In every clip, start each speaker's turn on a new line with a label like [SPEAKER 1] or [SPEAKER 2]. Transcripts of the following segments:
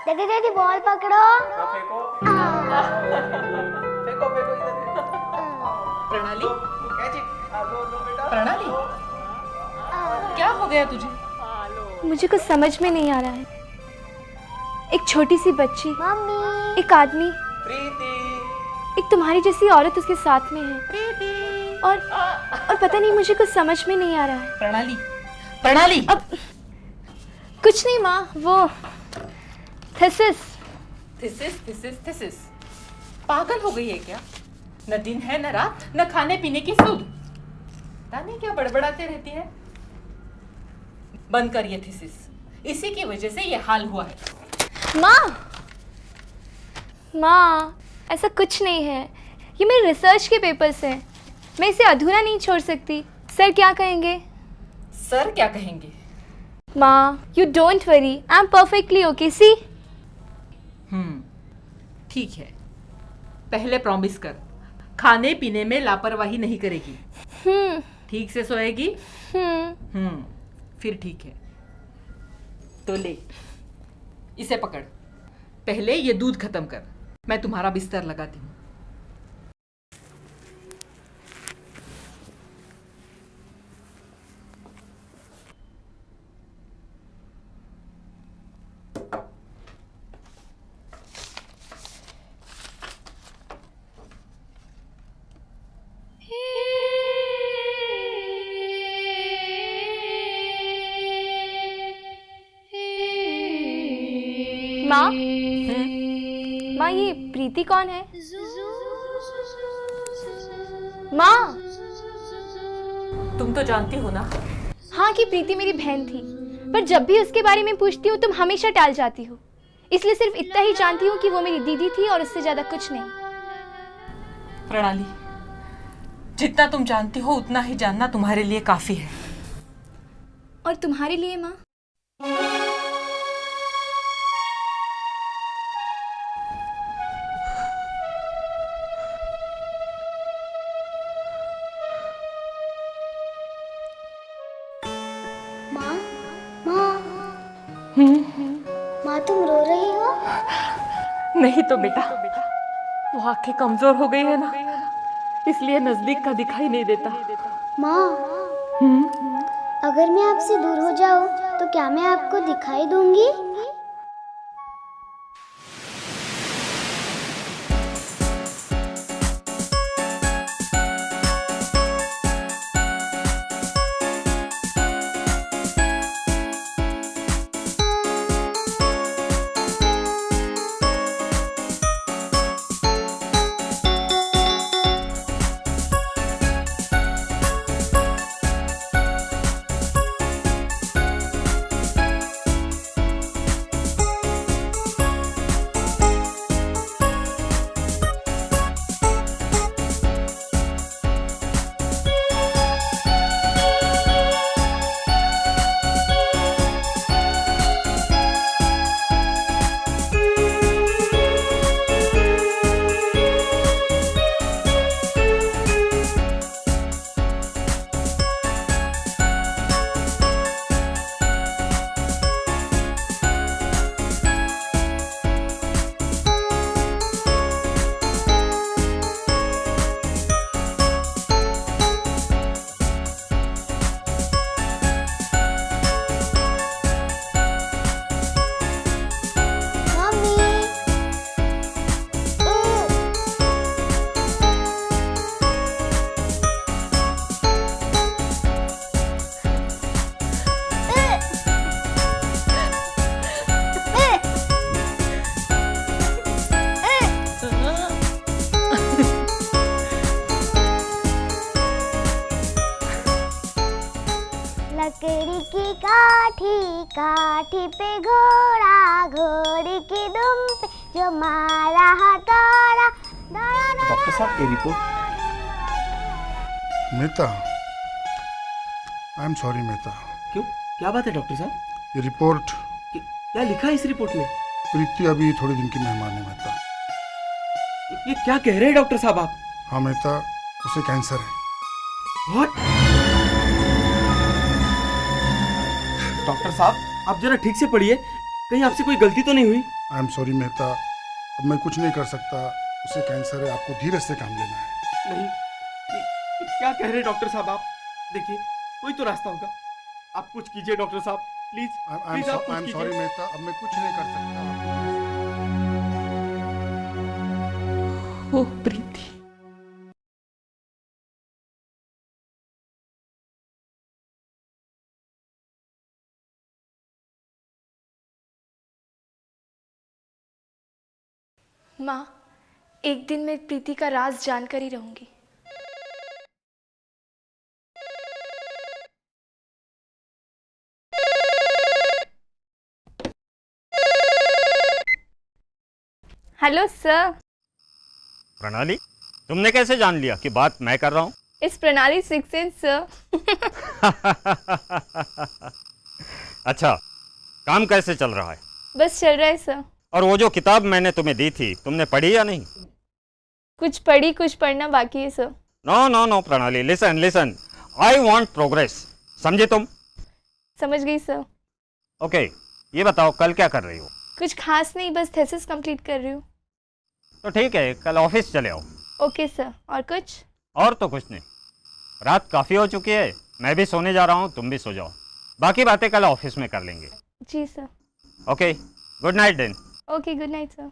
[SPEAKER 1] दादी दादी बॉल पकड़ो।
[SPEAKER 2] फेंको फेंको फेंको इधर।
[SPEAKER 3] प्रणाली,
[SPEAKER 2] कैच इट। लो बेटा।
[SPEAKER 3] प्रणाली, क्या हो गया तुझे?
[SPEAKER 4] मुझे कुछ समझ में नहीं आ रहा है। एक छोटी सी बच्ची,
[SPEAKER 1] मम्मी।
[SPEAKER 4] एक आदमी,
[SPEAKER 2] प्रीति।
[SPEAKER 4] एक तुम्हारी जैसी औरत उसके साथ में है। और पता नहीं, मुझे कुछ समझ में नहीं आ रहा है।
[SPEAKER 3] प्रणाली, प्रणाली,
[SPEAKER 4] अब कुछ नहीं माँ, वो थीसिस।
[SPEAKER 3] Thesis thesis thesis. पागल हो गई है क्या? न दिन है न रात, न खाने पीने की सुध। पता नहीं क्या बड़बड़ाते रहती है। बंद कर ये थीसिस, इसी की वजह से ये हाल हुआ है।
[SPEAKER 4] माँ, ऐसा कुछ नहीं है। ये मेरे रिसर्च के पेपर्स हैं। मैं इसे अधूरा नहीं छोड़ सकती। सर क्या कहेंगे?
[SPEAKER 3] सर क्या कहेंगे?
[SPEAKER 4] माँ, you don't worry, I am perfectly okay. See,
[SPEAKER 3] ठीक है। पहले प्रॉमिस कर, खाने पीने में लापरवाही नहीं करेगी, ठीक से सोएगी। फिर ठीक है। तो ले, इसे पकड़। पहले ये दूध खत्म कर, मैं तुम्हारा बिस्तर लगाती हूँ।
[SPEAKER 4] माँ, माँ ये प्रीति कौन है? माँ,
[SPEAKER 3] तुम तो जानती हो ना।
[SPEAKER 4] हाँ कि प्रीति मेरी बहन थी, पर जब भी उसके बारे में पूछती हूँ तुम हमेशा टाल जाती हो। इसलिए सिर्फ इतना ही जानती हूँ कि वो मेरी दीदी थी और उससे ज्यादा कुछ नहीं।
[SPEAKER 3] प्रणाली, जितना तुम जानती हो उतना ही जानना तुम्हारे लिए काफी है।
[SPEAKER 4] और तुम्हारे लिए माँ?
[SPEAKER 1] माँ, माँ, माँ तुम रो रही हो?
[SPEAKER 3] नहीं तो बेटा, वो आंखें कमजोर हो गई है ना, इसलिए नजदीक का दिखाई नहीं देता।
[SPEAKER 1] माँ, अगर मैं आपसे दूर हो जाऊँ तो क्या मैं आपको दिखाई दूंगी? लकड़ी की काठी, काठी पे घोड़ा, घोड़े की दुम पे जो मारा हथौड़ा।
[SPEAKER 2] डॉक्टर साहब, ये report.
[SPEAKER 5] Mehta, I am sorry Mehta.
[SPEAKER 2] क्यों, क्या बात है डॉक्टर साहब?
[SPEAKER 5] ये रिपोर्ट,
[SPEAKER 2] क्या लिखा है इस रिपोर्ट में?
[SPEAKER 5] प्रीति अभी थोड़े दिन की मेहमान है मेहता।
[SPEAKER 2] ये क्या कह रहे हैं डॉक्टर साहब आप?
[SPEAKER 5] हाँ मेहता, उसे कैंसर है।
[SPEAKER 2] What? डॉक्टर साहब, आप जरा ठीक से पढ़िए, कहीं आपसे कोई गलती तो नहीं हुई?
[SPEAKER 5] आई एम सॉरी मेहता, अब मैं कुछ नहीं कर सकता। उसे कैंसर है, आपको धीरे से काम लेना है।
[SPEAKER 2] नहीं, ये क्या कह रहे हैं डॉक्टर साहब आप? देखिए, कोई तो रास्ता होगा। आप कुछ कीजिए डॉक्टर साहब, प्लीज प्लीज आप
[SPEAKER 5] आई
[SPEAKER 2] कुछ
[SPEAKER 5] एम सॉरी
[SPEAKER 2] कीजिए।
[SPEAKER 5] मेहता, अब मैं कुछ नहीं कर सकता।
[SPEAKER 3] ओह प्रीति,
[SPEAKER 4] माँ, एक दिन मैं प्रीति का राज जानकर ही रहूंगी। Hello sir.
[SPEAKER 6] प्रणाली, तुमने कैसे जान लिया कि बात मैं कर रहा हूँ?
[SPEAKER 4] इस प्रणाली सिक्स सेंस सर।
[SPEAKER 6] अच्छा, काम कैसे चल रहा है?
[SPEAKER 4] बस चल रहा है सर।
[SPEAKER 6] और वो जो किताब मैंने तुम्हें दी थी, तुमने पढ़ी या नहीं?
[SPEAKER 4] कुछ पढ़ी, कुछ पढ़ना बाकी है सर।
[SPEAKER 6] नो नो नो प्रणाली, listen listen, I want progress, समझे तुम?
[SPEAKER 4] समझ गई सर।
[SPEAKER 6] ओके, ये बताओ कल क्या कर रही हो?
[SPEAKER 4] कुछ खास नहीं, बस थीसिस कंप्लीट कर रही हूँ।
[SPEAKER 6] तो ठीक है, कल ऑफिस चले आओ।
[SPEAKER 4] Okay sir. और कुछ?
[SPEAKER 6] और तो कुछ नहीं, रात काफ़ी हो चुकी है, मैं भी सोने जा रहा हूँ, तुम भी सो जाओ। बाकी बातें कल ऑफिस में कर लेंगे।
[SPEAKER 4] जी sir.
[SPEAKER 6] Okay, good night then.
[SPEAKER 4] Okay, good night sir.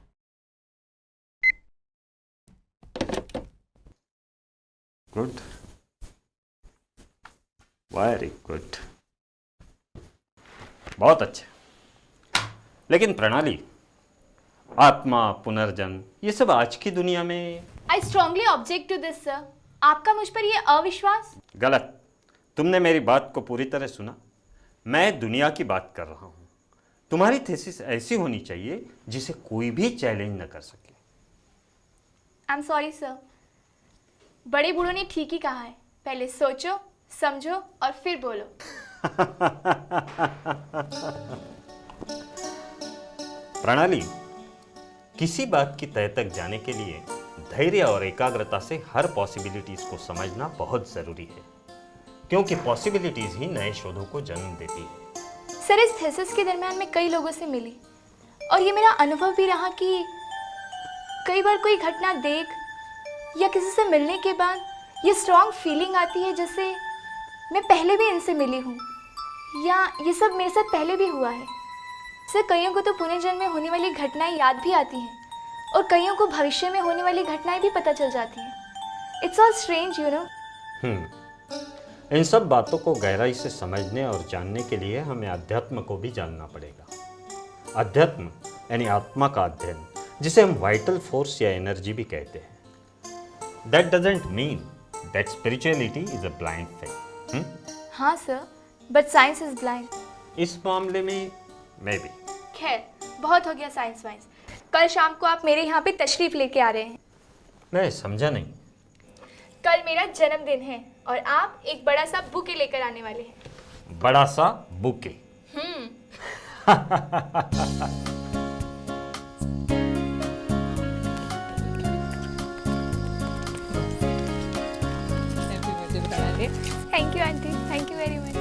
[SPEAKER 6] Good, very good, बहुत अच्छे। लेकिन प्रणाली, आत्मा, पुनर्जन्म, ये सब आज की दुनिया में
[SPEAKER 4] I strongly object to this sir. आपका मुझ पर ये अविश्वास।
[SPEAKER 6] गलत। तुमने मेरी बात को पूरी तरह सुना। मैं दुनिया की बात कर रहा हूँ। तुम्हारी थीसिस ऐसी होनी चाहिए जिसे कोई भी चैलेंज न कर सके।
[SPEAKER 4] आई एम सॉरी सर। बड़े बूढ़ों ने ठीक ही कहा है, पहले सोचो, समझो और फिर बोलो।
[SPEAKER 6] प्रणाली, किसी बात की तह तक जाने के लिए धैर्य और एकाग्रता से हर पॉसिबिलिटीज को समझना बहुत जरूरी है, क्योंकि पॉसिबिलिटीज ही नए शोधों को जन्म देती है।
[SPEAKER 4] सर, इस थीसिस के दरमियान मैं कई लोगों से मिली और ये मेरा अनुभव भी रहा कि कई बार कोई घटना देख या किसी से मिलने के बाद ये स्ट्रॉन्ग फीलिंग आती है जैसे मैं पहले भी इनसे मिली हूँ या ये सब मेरे साथ पहले भी हुआ है। सर, कईयों को तो पुनर्जन्म में होने वाली घटनाएं याद भी आती हैं और कईयों को भविष्य में होने वाली घटनाएं भी पता चल जाती हैं। It's all strange, you know.
[SPEAKER 6] इन सब बातों को गहराई से समझने और जानने के लिए हमें अध्यात्म को भी जानना पड़ेगा। अध्यात्म यानी आत्मा का अध्ययन, जिसे हम वाइटल फोर्स या एनर्जी भी कहते हैं। That doesn't mean that spirituality is a blind faith.
[SPEAKER 4] हाँ sir, but science is blind.
[SPEAKER 6] इस मामले में मैं भी।
[SPEAKER 4] खैर, बहुत हो गया साइंस वाइंस। कल शाम को आप मेरे यहाँ पे तशरीफ लेके आ रहे हैं।
[SPEAKER 6] मैं समझा नहीं।
[SPEAKER 4] कल मेरा जन्मदिन है और आप एक बड़ा सा बुके लेकर आने वाले हैं।
[SPEAKER 6] बड़ा सा bouquet?
[SPEAKER 4] Thank you aunty, thank you very much.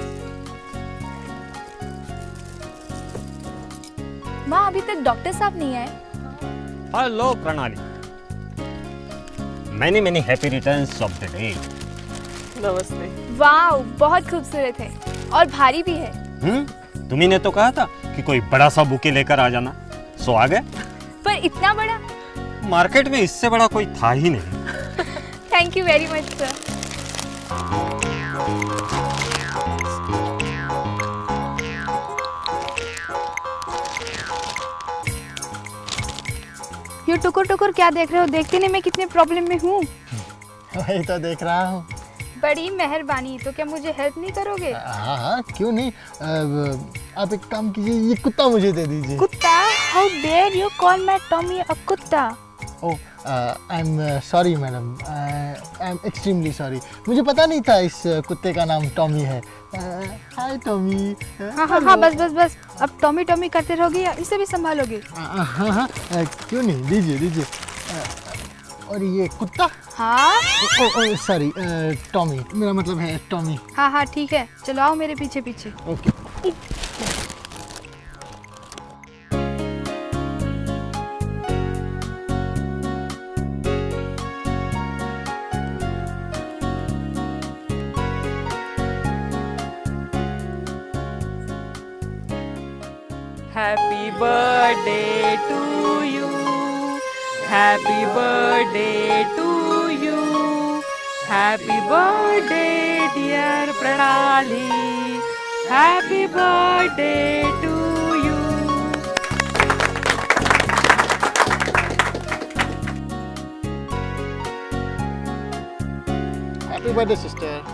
[SPEAKER 4] माँ, अभी तक डॉक्टर साहब नहीं आए।
[SPEAKER 6] हेलो प्रणाली, many many happy returns of the day.
[SPEAKER 3] नमस्ते।
[SPEAKER 4] वाह, बहुत खूबसूरत है और भारी भी है।
[SPEAKER 6] तुम्ही ने तो कहा था कि कोई बड़ा सा बुके लेकर आ जाना, सो आ गए।
[SPEAKER 4] पर इतना बड़ा?
[SPEAKER 6] मार्केट में इससे बड़ा कोई था ही नहीं।
[SPEAKER 4] Thank you very much sir.
[SPEAKER 7] ये टुकुर टुकुर क्या देख रहे हो? देखते नहीं मैं कितने प्रॉब्लम में हूँ।
[SPEAKER 8] वही तो देख रहा हूँ।
[SPEAKER 7] बड़ी मेहरबानी, तो क्या मुझे हेल्प नहीं करोगे?
[SPEAKER 8] हाँ हाँ, क्यों नहीं। आप एक काम कीजिए, ये कुत्ता मुझे दे दीजिए।
[SPEAKER 7] कुत्ता? How dare you call my Tommy a kutta?
[SPEAKER 8] Oh, I am sorry madam, I am extremely sorry. मुझे पता नहीं था इस कुत्ते का नाम टॉमी है। हाय टॉमी।
[SPEAKER 7] हाँ हाँ हाँ, बस बस बस, अब टॉमी टॉमी करते रहोगे या इसे भी संभालोगे?
[SPEAKER 8] हाँ हाँ, क्यों नहीं, दीजिए दीजिए। और ये कुत्ता?
[SPEAKER 7] हाँ
[SPEAKER 8] ओह सॉरी, टॉमी, मेरा मतलब है टॉमी।
[SPEAKER 7] हाँ हाँ ठीक है, चलो आओ मेरे पीछे पीछे।
[SPEAKER 8] Okay.
[SPEAKER 3] Happy birthday to you, happy birthday to you, happy birthday dear Pranali, happy birthday to you.
[SPEAKER 8] Happy birthday sister.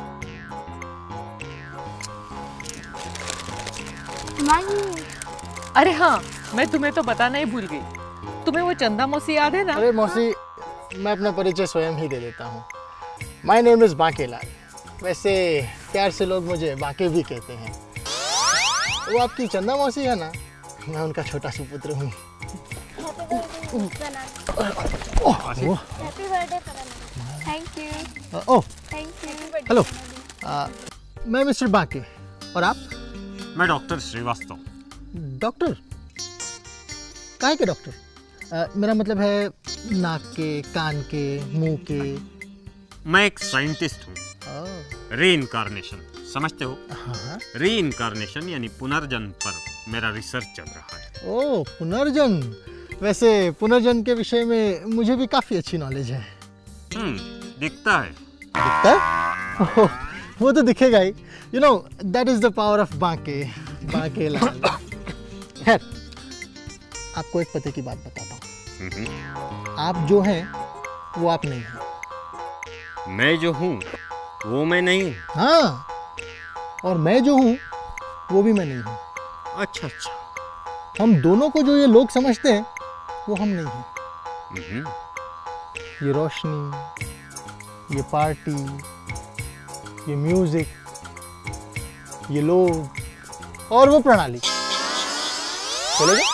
[SPEAKER 3] अरे हाँ, मैं तुम्हें तो बताना ही भूल गई। तुम्हें वो चंदा मौसी याद है ना?
[SPEAKER 8] अरे मौसी, मैं अपना परिचय स्वयं ही दे देता हूँ। My name is Bankelal. वैसे प्यार से लोग मुझे बांके भी कहते हैं। वो आपकी चंदा मौसी है ना, मैं उनका छोटा सुपुत्र हूँ।
[SPEAKER 4] Thank you,
[SPEAKER 8] oh
[SPEAKER 4] thank you.
[SPEAKER 8] Hello, मैं मिस्टर बांके, और आप?
[SPEAKER 6] मैं डॉक्टर श्रीवास्तव।
[SPEAKER 8] डॉक्टर? काहे के डॉक्टर? मेरा मतलब है नाक के, कान के, मुंह के।
[SPEAKER 6] मैं एक साइंटिस्ट हूँ। रीइंकार्नेशन समझते हो?
[SPEAKER 8] हाँ।
[SPEAKER 6] रीइंकार्नेशन यानी पुनर्जन्म पर मेरा रिसर्च चल रहा है।
[SPEAKER 8] ओह, पुनर्जन्म। वैसे पुनर्जन्म के विषय में मुझे भी काफ़ी अच्छी नॉलेज है।
[SPEAKER 6] दिखता है।
[SPEAKER 8] दिखता है? ओह, वो तो दिखेगा ही। You know, that is the power of Banke, Bankelal. खैर, आपको एक पते की बात बताता हूँ। आप जो हैं वो आप नहीं हैं।
[SPEAKER 6] मैं जो हूँ वो मैं नहीं हूँ।
[SPEAKER 8] हाँ, और मैं जो हूँ वो भी मैं नहीं हूँ।
[SPEAKER 6] अच्छा अच्छा।
[SPEAKER 8] हम दोनों को जो ये लोग समझते हैं वो हम नहीं हैं। ये रोशनी, ये पार्टी, ये म्यूजिक, ये लोग और वो प्रणाली। चलेगा?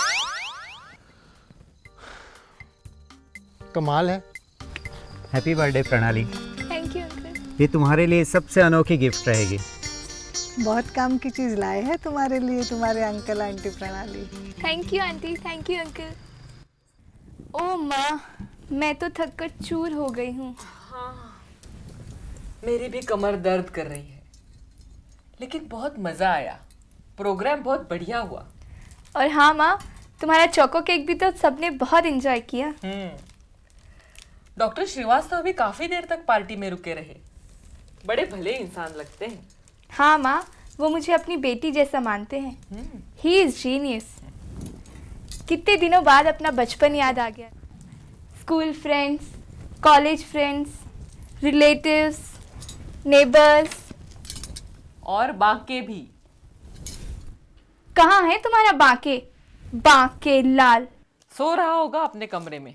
[SPEAKER 8] कमाल है।
[SPEAKER 9] हैप्पी बर्थडे प्रणाली।
[SPEAKER 4] Thank you uncle.
[SPEAKER 9] ये तुम्हारे लिए सबसे अनोखी गिफ्ट रहेगी।
[SPEAKER 10] बहुत काम की चीज लाए हैं तुम्हारे लिए तुम्हारे uncle aunty Pranali.
[SPEAKER 4] Thank you aunty, thank you uncle. ओ माँ, मैं तो थक कर चूर हो गई हूँ।
[SPEAKER 3] मेरी भी कमर दर्द कर रही है, लेकिन बहुत मजा आया। प्रोग्राम बहुत बढ़िया हुआ।
[SPEAKER 4] और हाँ माँ, तुम्हारा चोको केक भी तो सबने बहुत एंजॉय किया।
[SPEAKER 3] डॉक्टर श्रीवास्तव भी काफी देर तक पार्टी में रुके रहे। बड़े भले इंसान लगते हैं।
[SPEAKER 4] हाँ माँ, वो मुझे अपनी बेटी जैसा मानते हैं। He is genius. कितने दिनों बाद अपना बचपन याद आ गया। School friends, college friends, relatives, neighbours
[SPEAKER 3] और बांके भी।
[SPEAKER 4] कहाँ है तुम्हारा बांके? बांके लाल
[SPEAKER 3] सो रहा होगा अपने कमरे में।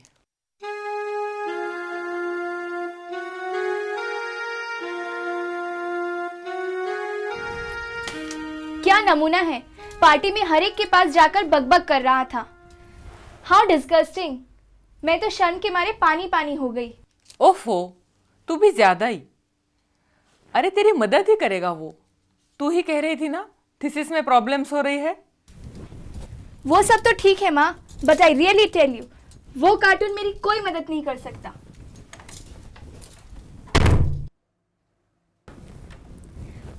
[SPEAKER 4] क्या नमूना है, पार्टी में हर एक के पास जाकर बकबक कर रहा था। How disgusting. मैं तो शर्म के मारे पानी पानी हो गई।
[SPEAKER 3] ओफो, तू भी ज्यादा ही। अरे तेरी मदद ही करेगा वो। तू ही कह रही थी ना थीसिस में प्रॉब्लम्स हो रही है।
[SPEAKER 4] वो सब तो ठीक है माँ, but I really tell you, वो कार्टून मेरी कोई मदद नहीं कर सकता।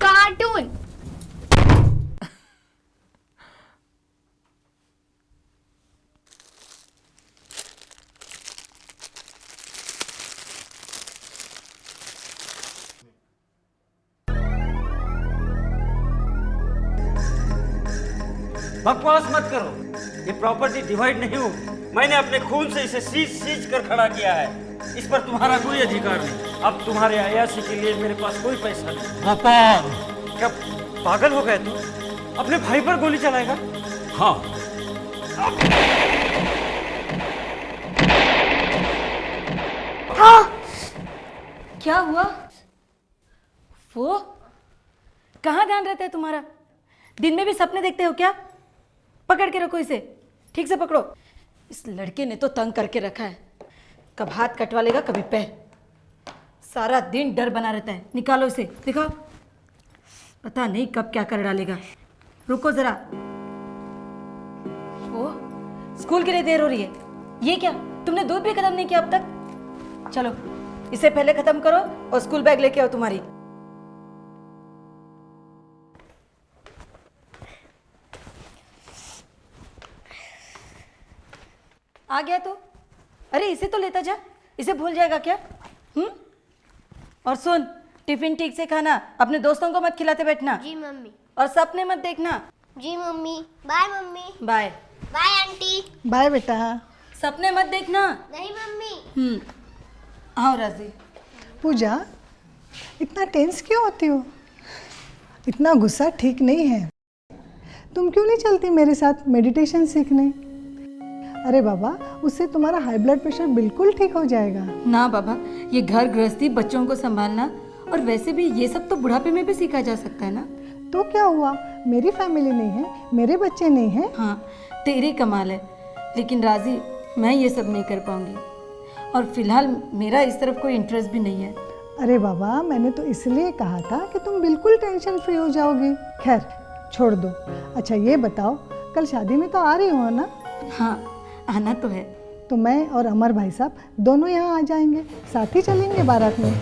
[SPEAKER 4] कार्टून।
[SPEAKER 11] बकवास मत करो। ये प्रॉपर्टी डिवाइड नहीं हो। मैंने अपने खून से इसे सीज कर खड़ा किया है। इस पर तुम्हारा कोई अधिकार नहीं। अब तुम्हारे अयाशी के लिए मेरे पास कोई पैसा नहीं। क्या पागल हो गए तुम? अपने भाई पर गोली चलाएगा? हाँ।
[SPEAKER 10] क्या हुआ? वो कहाँ ध्यान रहता है तुम्हारा? दिन में भी सपने देखते हो क्या? पकड़ के रखो इसे, ठीक से पकड़ो। इस लड़के ने तो तंग करके रखा है। कब हाथ कटवा लेगा, कभी पैर। सारा दिन डर बना रहता है। निकालो इसे, दिखाओ। पता नहीं कब क्या कर डालेगा। रुको जरा। ओ, स्कूल के लिए देर हो रही है। ये क्या, तुमने दूध भी खत्म नहीं किया अब तक? चलो, इसे पहले खत्म करो और स्कूल बैग लेके आओ तुम्हारी। आ गया तो अरे इसे तो लेता जा, इसे भूल जाएगा क्या? और सुन, टिफिन ठीक से खाना, अपने दोस्तों को मत खिलाते बैठना।
[SPEAKER 1] जी मम्मी।
[SPEAKER 10] और सपने मत देखना।
[SPEAKER 1] जी mummy. Bye mummy.
[SPEAKER 10] Bye.
[SPEAKER 1] Bye aunty.
[SPEAKER 8] Bye बेटा।
[SPEAKER 10] सपने मत देखना।
[SPEAKER 1] नहीं मम्मी।
[SPEAKER 10] आओ राजी।
[SPEAKER 8] पूजा, इतना टेंस क्यों होती हो? इतना गुस्सा ठीक नहीं है। तुम क्यों नहीं चलती मेरे साथ मेडिटेशन सीखने? अरे बाबा, उससे तुम्हारा हाई ब्लड प्रेशर बिल्कुल ठीक हो जाएगा।
[SPEAKER 10] ना बाबा, ये घर गृहस्थी, बच्चों को संभालना, और वैसे भी ये सब तो बुढ़ापे में भी सीखा जा सकता है ना।
[SPEAKER 8] तो क्या हुआ, मेरी फैमिली नहीं है, मेरे बच्चे नहीं हैं।
[SPEAKER 10] हाँ, तेरी कमाल है, लेकिन राजी मैं ये सब नहीं कर पाऊंगी, और फिलहाल मेरा इस तरफ कोई इंटरेस्ट भी नहीं है।
[SPEAKER 8] अरे बाबा, मैंने तो इसलिए कहा था कि तुम बिल्कुल टेंशन फ्री हो जाओगी। खैर छोड़ दो। अच्छा ये बताओ, कल शादी में तो आ रही हो ना?
[SPEAKER 10] हाँ, आना तो है।
[SPEAKER 8] तो मैं और अमर भाई साहब दोनों यहाँ आ जाएंगे, साथ ही चलेंगे बारात में।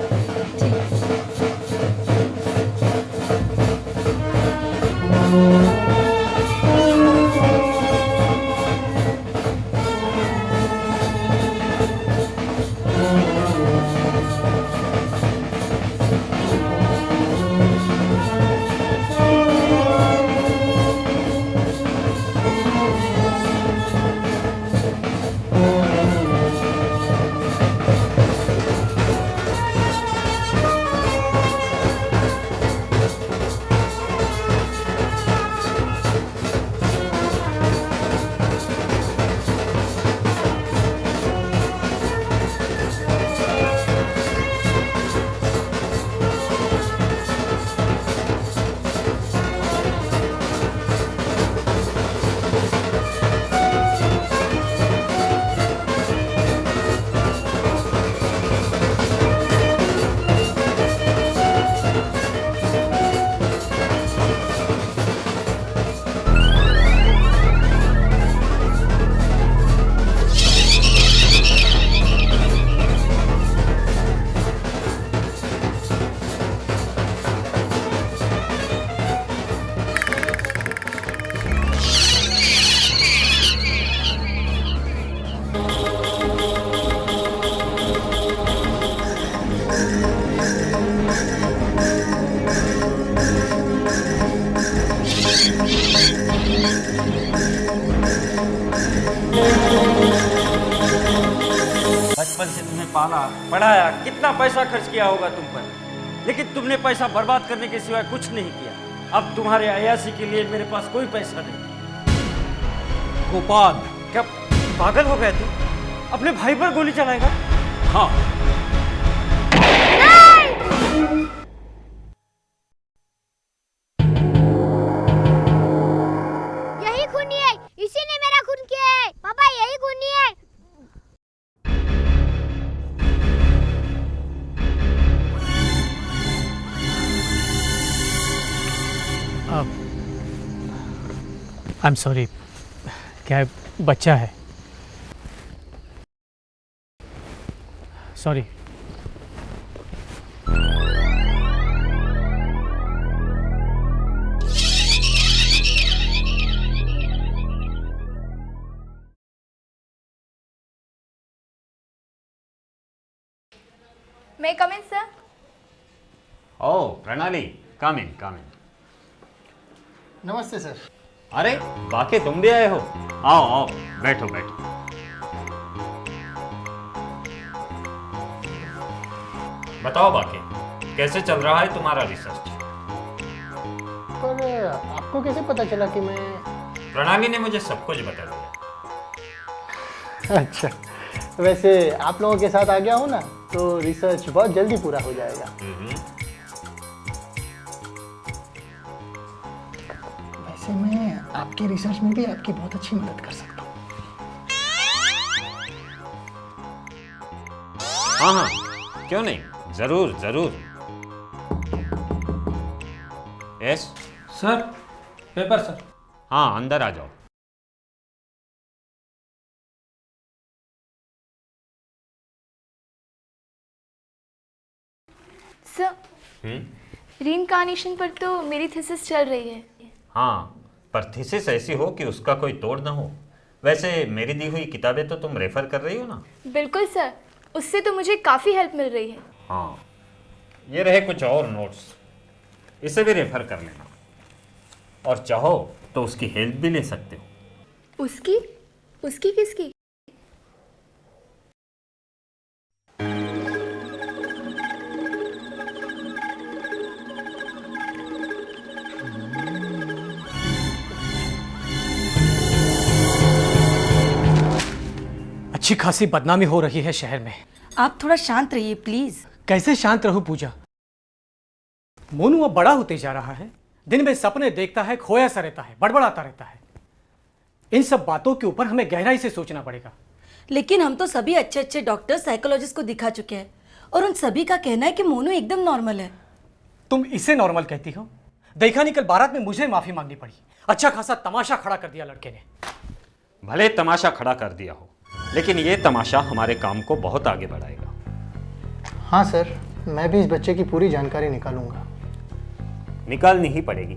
[SPEAKER 11] बचपन से तुम्हें पाला पढ़ाया, कितना पैसा खर्च किया होगा तुम पर, लेकिन तुमने पैसा बर्बाद करने के सिवाय कुछ नहीं किया। अब तुम्हारे अयाशी के लिए मेरे पास कोई पैसा नहीं।
[SPEAKER 2] गोपाल,
[SPEAKER 11] क्या पागल हो गए तुम? अपने भाई पर गोली चलाएगा?
[SPEAKER 2] हाँ।
[SPEAKER 1] यही खूनी है, इसी ने मेरा खून किया है। पापा यही खूनी है।
[SPEAKER 8] आई एम सॉरी, क्या बच्चा है? सॉरी।
[SPEAKER 4] मैं कम इन सर?
[SPEAKER 6] ओह प्रणाली, कम इन कम इन।
[SPEAKER 8] नमस्ते सर।
[SPEAKER 6] अरे बाकी तुम भी आए हो? आओ आओ, बैठो बैठो। बताओ बाकी, कैसे चल रहा है तुम्हारा रिसर्च?
[SPEAKER 8] पर आपको कैसे पता चला कि मैं?
[SPEAKER 6] प्रणाली ने मुझे सब कुछ बता दिया।
[SPEAKER 8] अच्छा, वैसे आप लोगों के साथ आ गया हूँ ना, तो रिसर्च बहुत जल्दी पूरा हो जाएगा। वैसे मैं आपके रिसर्च में भी आपकी बहुत अच्छी मदद कर सकता हूँ।
[SPEAKER 6] हाँ हाँ, क्यों नहीं, जरूर जरूर। Yes
[SPEAKER 2] sir, paper sir.
[SPEAKER 6] हाँ, अंदर आ जाओ।
[SPEAKER 4] सर, रीइंकार्नेशन पर तो मेरी थीसिस चल रही है।
[SPEAKER 6] हाँ, पर थीसिस ऐसी हो कि उसका कोई तोड़ ना हो, वैसे मेरी दी हुई किताबें तो तुम रेफर कर रही हो ना?
[SPEAKER 4] बिल्कुल सर, उससे तो मुझे काफ़ी हेल्प मिल रही है।
[SPEAKER 6] हाँ, ये रहे कुछ और नोट्स, इसे भी रेफर कर लेना, और चाहो तो उसकी हेल्प भी ले सकते हो।
[SPEAKER 4] उसकी? उसकी किसकी?
[SPEAKER 8] अच्छी खासी बदनामी हो रही है शहर में।
[SPEAKER 10] आप थोड़ा शांत रहिए प्लीज।
[SPEAKER 8] कैसे शांत रहूं पूजा? मोनू अब बड़ा होते जा रहा है, दिन में सपने देखता है, खोया सा रहता है, बड़बड़ाता रहता है। इन सब बातों के ऊपर हमें गहराई से सोचना पड़ेगा।
[SPEAKER 10] लेकिन हम तो सभी अच्छे अच्छे डॉक्टर, साइकोलॉजिस्ट को दिखा चुके हैं और उन सभी का कहना है कि मोनू एकदम नॉर्मल है।
[SPEAKER 8] तुम इसे नॉर्मल कहती हो? देखा नहीं, कल बारात में मुझे माफी मांगनी पड़ी। अच्छा खासा तमाशा खड़ा कर दिया लड़के ने।
[SPEAKER 6] भले तमाशा खड़ा कर दिया हो, लेकिन ये तमाशा हमारे काम को बहुत आगे बढ़ाएगा।
[SPEAKER 8] हाँ सर, मैं भी इस बच्चे की पूरी जानकारी निकालूंगा।
[SPEAKER 6] निकालनी ही पड़ेगी।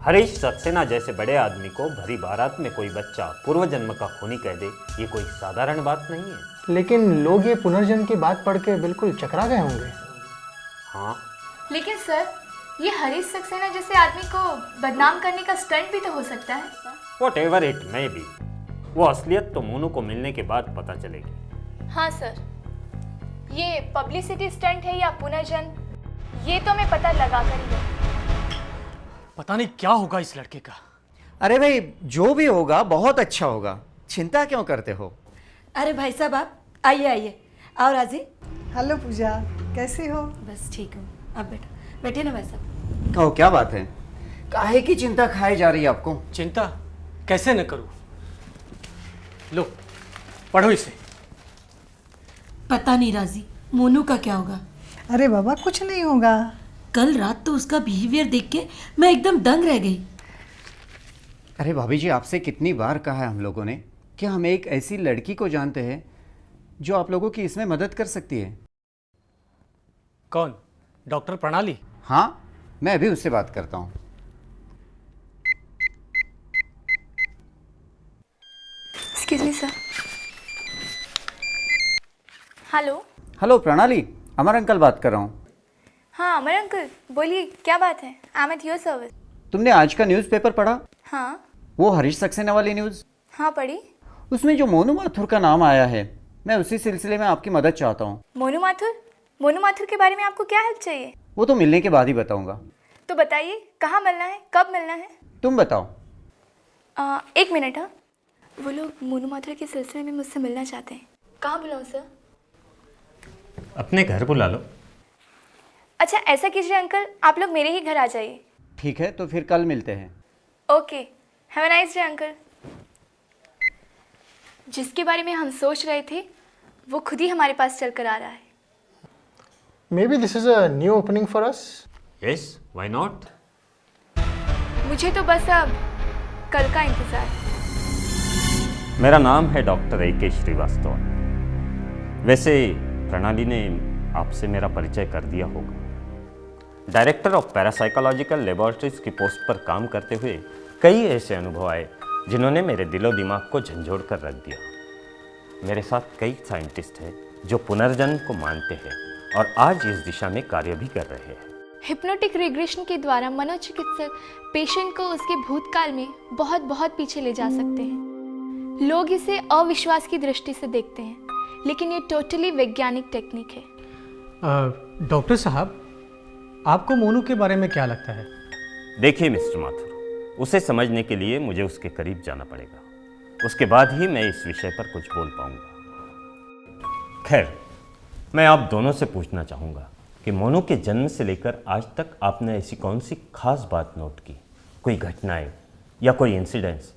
[SPEAKER 6] हरीश सक्सेना जैसे बड़े आदमी को भरी बारात में कोई बच्चा पूर्व जन्म का खूनी कह दे, ये कोई साधारण बात नहीं है।
[SPEAKER 8] लेकिन लोग ये पुनर्जन्म की बात पढ़ के बिल्कुल चकरा गए होंगे।
[SPEAKER 6] हाँ,
[SPEAKER 4] लेकिन सर, ये हरीश सक्सेना जैसे आदमी को बदनाम करने का स्टंट भी तो हो सकता है।
[SPEAKER 6] व्हाटएवर इट मे बी, वो असलियत तो मोनू को मिलने के बाद पता चलेगी।
[SPEAKER 4] हाँ सर, ये पब्लिसिटी स्टंट है या पुनर्जन्म, ये तो मैं पता लगा कर ही है।
[SPEAKER 8] पता नहीं क्या होगा इस लड़के का।
[SPEAKER 9] अरे भाई, जो भी होगा बहुत अच्छा होगा, चिंता क्यों करते हो?
[SPEAKER 10] अरे भाई साहब, आप आइए आइए। आओ राजी।
[SPEAKER 7] हेलो पूजा, कैसी हो?
[SPEAKER 10] बस ठीक हूँ, आप बैठिए ना भाई साहब।
[SPEAKER 9] कहो, क्या बात है? काहे की चिंता खाई जा रही है आपको?
[SPEAKER 8] चिंता कैसे न करूं? लो पढ़ो इसे।
[SPEAKER 10] पता नहीं राजी, मोनू का क्या होगा।
[SPEAKER 7] अरे बाबा, कुछ नहीं होगा।
[SPEAKER 10] कल रात तो उसका बिहेवियर देख के मैं एकदम दंग रह गई।
[SPEAKER 9] अरे भाभी जी, आपसे कितनी बार कहा है हम लोगों ने कि हम एक ऐसी लड़की को जानते हैं जो आप लोगों की इसमें मदद कर सकती है।
[SPEAKER 8] कौन? डॉक्टर प्रणाली?
[SPEAKER 9] हाँ, मैं अभी उससे बात करता हूँ।
[SPEAKER 4] Excuse me sir. Hello.
[SPEAKER 9] Hello प्रणाली, अमर अंकल बात कर रहा हूँ।
[SPEAKER 4] हाँ अमर अंकल, बोलिए क्या बात है। I am at your service.
[SPEAKER 9] तुमने आज का न्यूज़पेपर पढ़ा?
[SPEAKER 4] हाँ।
[SPEAKER 9] वो हरीश सक्सेना वाली न्यूज़?
[SPEAKER 4] हाँ पढ़ी।
[SPEAKER 9] उसमें जो मोनू माथुर का नाम आया है, मैं उसी सिलसिले में आपकी मदद चाहता हूँ।
[SPEAKER 4] मोनू माथुर? मोनू माथुर के बारे में आपको क्या हेल्प चाहिए?
[SPEAKER 9] वो तो मिलने के बाद ही बताऊंगा।
[SPEAKER 4] तो बताइए, कहाँ मिलना है, कब मिलना है?
[SPEAKER 9] तुम बताओ।
[SPEAKER 4] एक मिनट। हाँ, वो लोग मोनू माथुर के सिलसिले में मुझसे मिलना चाहते हैं। कहाँ बुलाऊँ सर?
[SPEAKER 6] अपने घर बुला लो।
[SPEAKER 4] अच्छा ऐसा कीजिए अंकल, आप लोग मेरे ही घर आ जाइए।
[SPEAKER 9] ठीक है, तो फिर कल मिलते हैं।
[SPEAKER 4] Okay, have a nice day uncle. जिसके बारे में हम सोच रहे थे वो खुद ही हमारे पास चल कर आ रहा है।
[SPEAKER 8] Maybe this is a new opening for us.
[SPEAKER 6] Yes, why not?
[SPEAKER 4] मुझे तो बस अब कल का इंतजार है।
[SPEAKER 6] मेरा नाम है डॉक्टर A.K. श्रीवास्तव। वैसे प्रणाली ने आपसे मेरा परिचय कर दिया होगा। डायरेक्टर ऑफ पैरासाइकोलॉजिकल लेबोरेटरीज की पोस्ट पर काम करते हुए कई ऐसे अनुभव आए जिन्होंने मेरे दिलो दिमाग को झंझोड़ कर रख दिया। मेरे साथ कई साइंटिस्ट हैं जो पुनर्जन्म को मानते हैं और आज इस दिशा में कार्य भी कर रहे हैं।
[SPEAKER 4] हिप्नोटिक रिग्रेशन के द्वारा मनोचिकित्सक पेशेंट को उसके भूतकाल में बहुत बहुत पीछे ले जा सकते हैं। लोग इसे अविश्वास की दृष्टि से देखते हैं, लेकिन ये टोटली वैज्ञानिक टेक्निक है।
[SPEAKER 8] डॉक्टर साहब, आपको मोनू के बारे में क्या लगता है?
[SPEAKER 6] देखिए मिस्टर माथुर, उसे समझने के लिए मुझे उसके करीब जाना पड़ेगा। उसके बाद ही मैं इस विषय पर कुछ बोल पाऊंगा। खैर, मैं आप दोनों से पूछना चाहूँगा कि मोनू के जन्म से लेकर आज तक आपने ऐसी कौन सी खास बात नोट की, कोई घटनाएं या कोई इंसिडेंट्स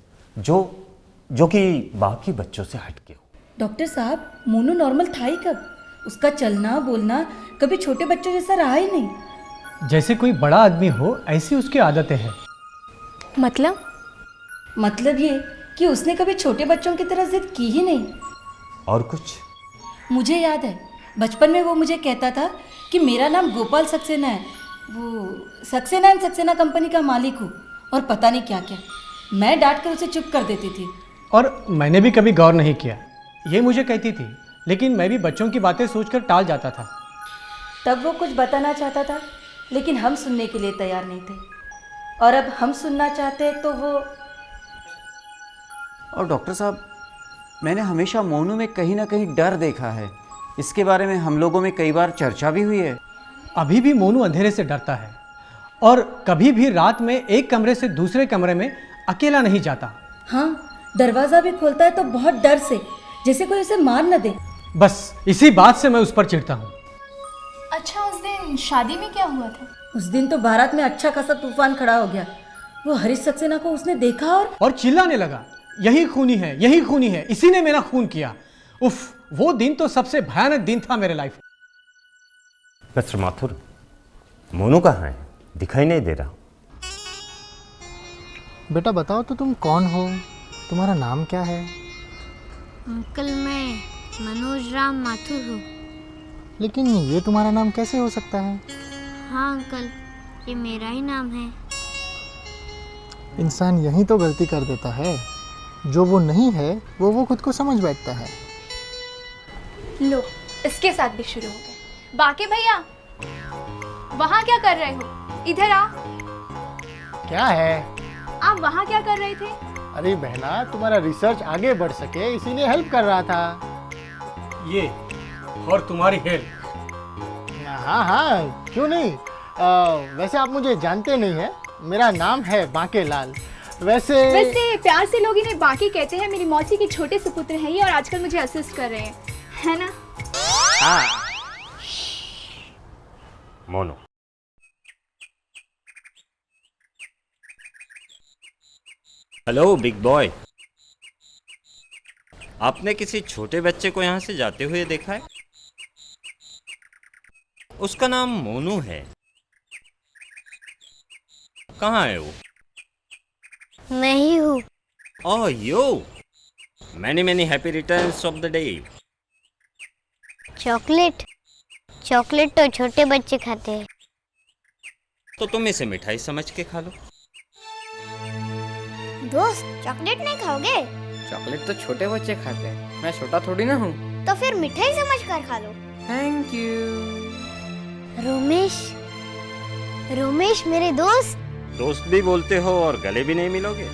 [SPEAKER 6] जो कि बाकी बच्चों से हटके हो?
[SPEAKER 10] डॉक्टर साहब, मोनू नॉर्मल था ही कब? उसका चलना बोलना कभी छोटे बच्चों जैसा रहा ही नहीं।
[SPEAKER 8] जैसे कोई बड़ा आदमी हो ऐसी उसकी आदतें हैं।
[SPEAKER 10] मतलब ये कि उसने कभी छोटे बच्चों की तरह जिद की ही नहीं।
[SPEAKER 6] और कुछ?
[SPEAKER 10] मुझे याद है, बचपन में वो मुझे कहता था कि मेरा नाम गोपाल सक्सेना है, वो सक्सेना एंड सक्सेना कंपनी का मालिक हूँ, और पता नहीं क्या क्या। मैं डांट कर उसे चुप कर देती थी,
[SPEAKER 8] और मैंने भी कभी गौर नहीं किया। ये मुझे कहती थी, लेकिन मैं भी बच्चों की बातें सोचकर टाल जाता था।
[SPEAKER 10] तब वो कुछ बताना चाहता था, लेकिन हम सुनने के लिए तैयार नहीं थे, और अब हम सुनना चाहते हैं तो वो।
[SPEAKER 9] और डॉक्टर साहब, मैंने हमेशा मोनू में कहीं ना कहीं डर देखा है। इसके बारे में हम लोगों में कई बार चर्चा भी हुई है।
[SPEAKER 8] अभी भी मोनू अंधेरे से डरता है और कभी भी रात में एक कमरे से दूसरे कमरे में अकेला नहीं जाता।
[SPEAKER 10] हाँ, दरवाज़ा भी खोलता है तो बहुत डर से, जैसे कोई उसे मार न दे।
[SPEAKER 8] बस इसी बात से मैं उस पर चिढ़ता हूँ।
[SPEAKER 4] अच्छा, उस दिन शादी में क्या हुआ था?
[SPEAKER 10] उस दिन तो बारात में अच्छा खासा तूफान खड़ा हो गया। वो हरीश सक्सेना को उसने देखा और
[SPEAKER 8] चिल्लाने लगा, यही खूनी है, यही खूनी है, इसी ने मेरा खून किया। उफ, वो दिन तो सबसे भयानक दिन था मेरे लाइफ।
[SPEAKER 6] मिस्टर माथुर, मोनू कहाँ है? दिखाई नहीं दे रहा।
[SPEAKER 8] बेटा बताओ तो तुम कौन हो, तुम्हारा नाम क्या है?
[SPEAKER 1] अंकल, मैं मनोज राम माथुर हूँ।
[SPEAKER 8] लेकिन ये तुम्हारा नाम कैसे हो सकता है?
[SPEAKER 1] हाँ अंकल, ये मेरा ही नाम है।
[SPEAKER 8] इंसान यही तो गलती कर देता है, जो वो नहीं है वो खुद को समझ बैठता है।
[SPEAKER 4] लो, इसके साथ भी शुरू हो गए। बाकी भैया, वहाँ क्या कर रहे हो? इधर आ।
[SPEAKER 8] क्या है?
[SPEAKER 4] आप वहाँ क्या कर रहे थे?
[SPEAKER 8] अरे बहना, तुम्हारा रिसर्च आगे बढ़ सके इसीलिए हेल्प कर रहा था। ये और तुम्हारी हेल्प? हाँ हाँ, क्यों नहीं। वैसे आप मुझे जानते नहीं हैं, मेरा नाम है बांकेलाल। वैसे
[SPEAKER 4] प्यार से लोग इन्हें बाकी कहते हैं। मेरी मौसी के छोटे सुपुत्र हैं ये, और आजकल मुझे असिस्ट कर रहे हैं, है ना?
[SPEAKER 8] हाँ।
[SPEAKER 6] Monu, hello big boy. आपने किसी छोटे बच्चे को यहाँ से जाते हुए देखा है? उसका नाम मोनू है। कहाँ है वो?
[SPEAKER 1] मैं ही हूँ।
[SPEAKER 6] Oh yo, many many happy returns of the day.
[SPEAKER 1] Chocolate? Chocolate तो छोटे बच्चे खाते हैं।
[SPEAKER 6] तो तुम इसे मिठाई समझ के खा लो।
[SPEAKER 1] दोस्त, चॉकलेट नहीं खाओगे?
[SPEAKER 12] चॉकलेट तो छोटे बच्चे खाते हैं, मैं छोटा थोड़ी ना हूँ।
[SPEAKER 1] तो फिर मिठाई समझ कर खा लो।
[SPEAKER 12] Thank you.
[SPEAKER 1] रोमेश मेरे दोस्त।
[SPEAKER 6] दोस्त भी बोलते हो और गले भी नहीं मिलोगे?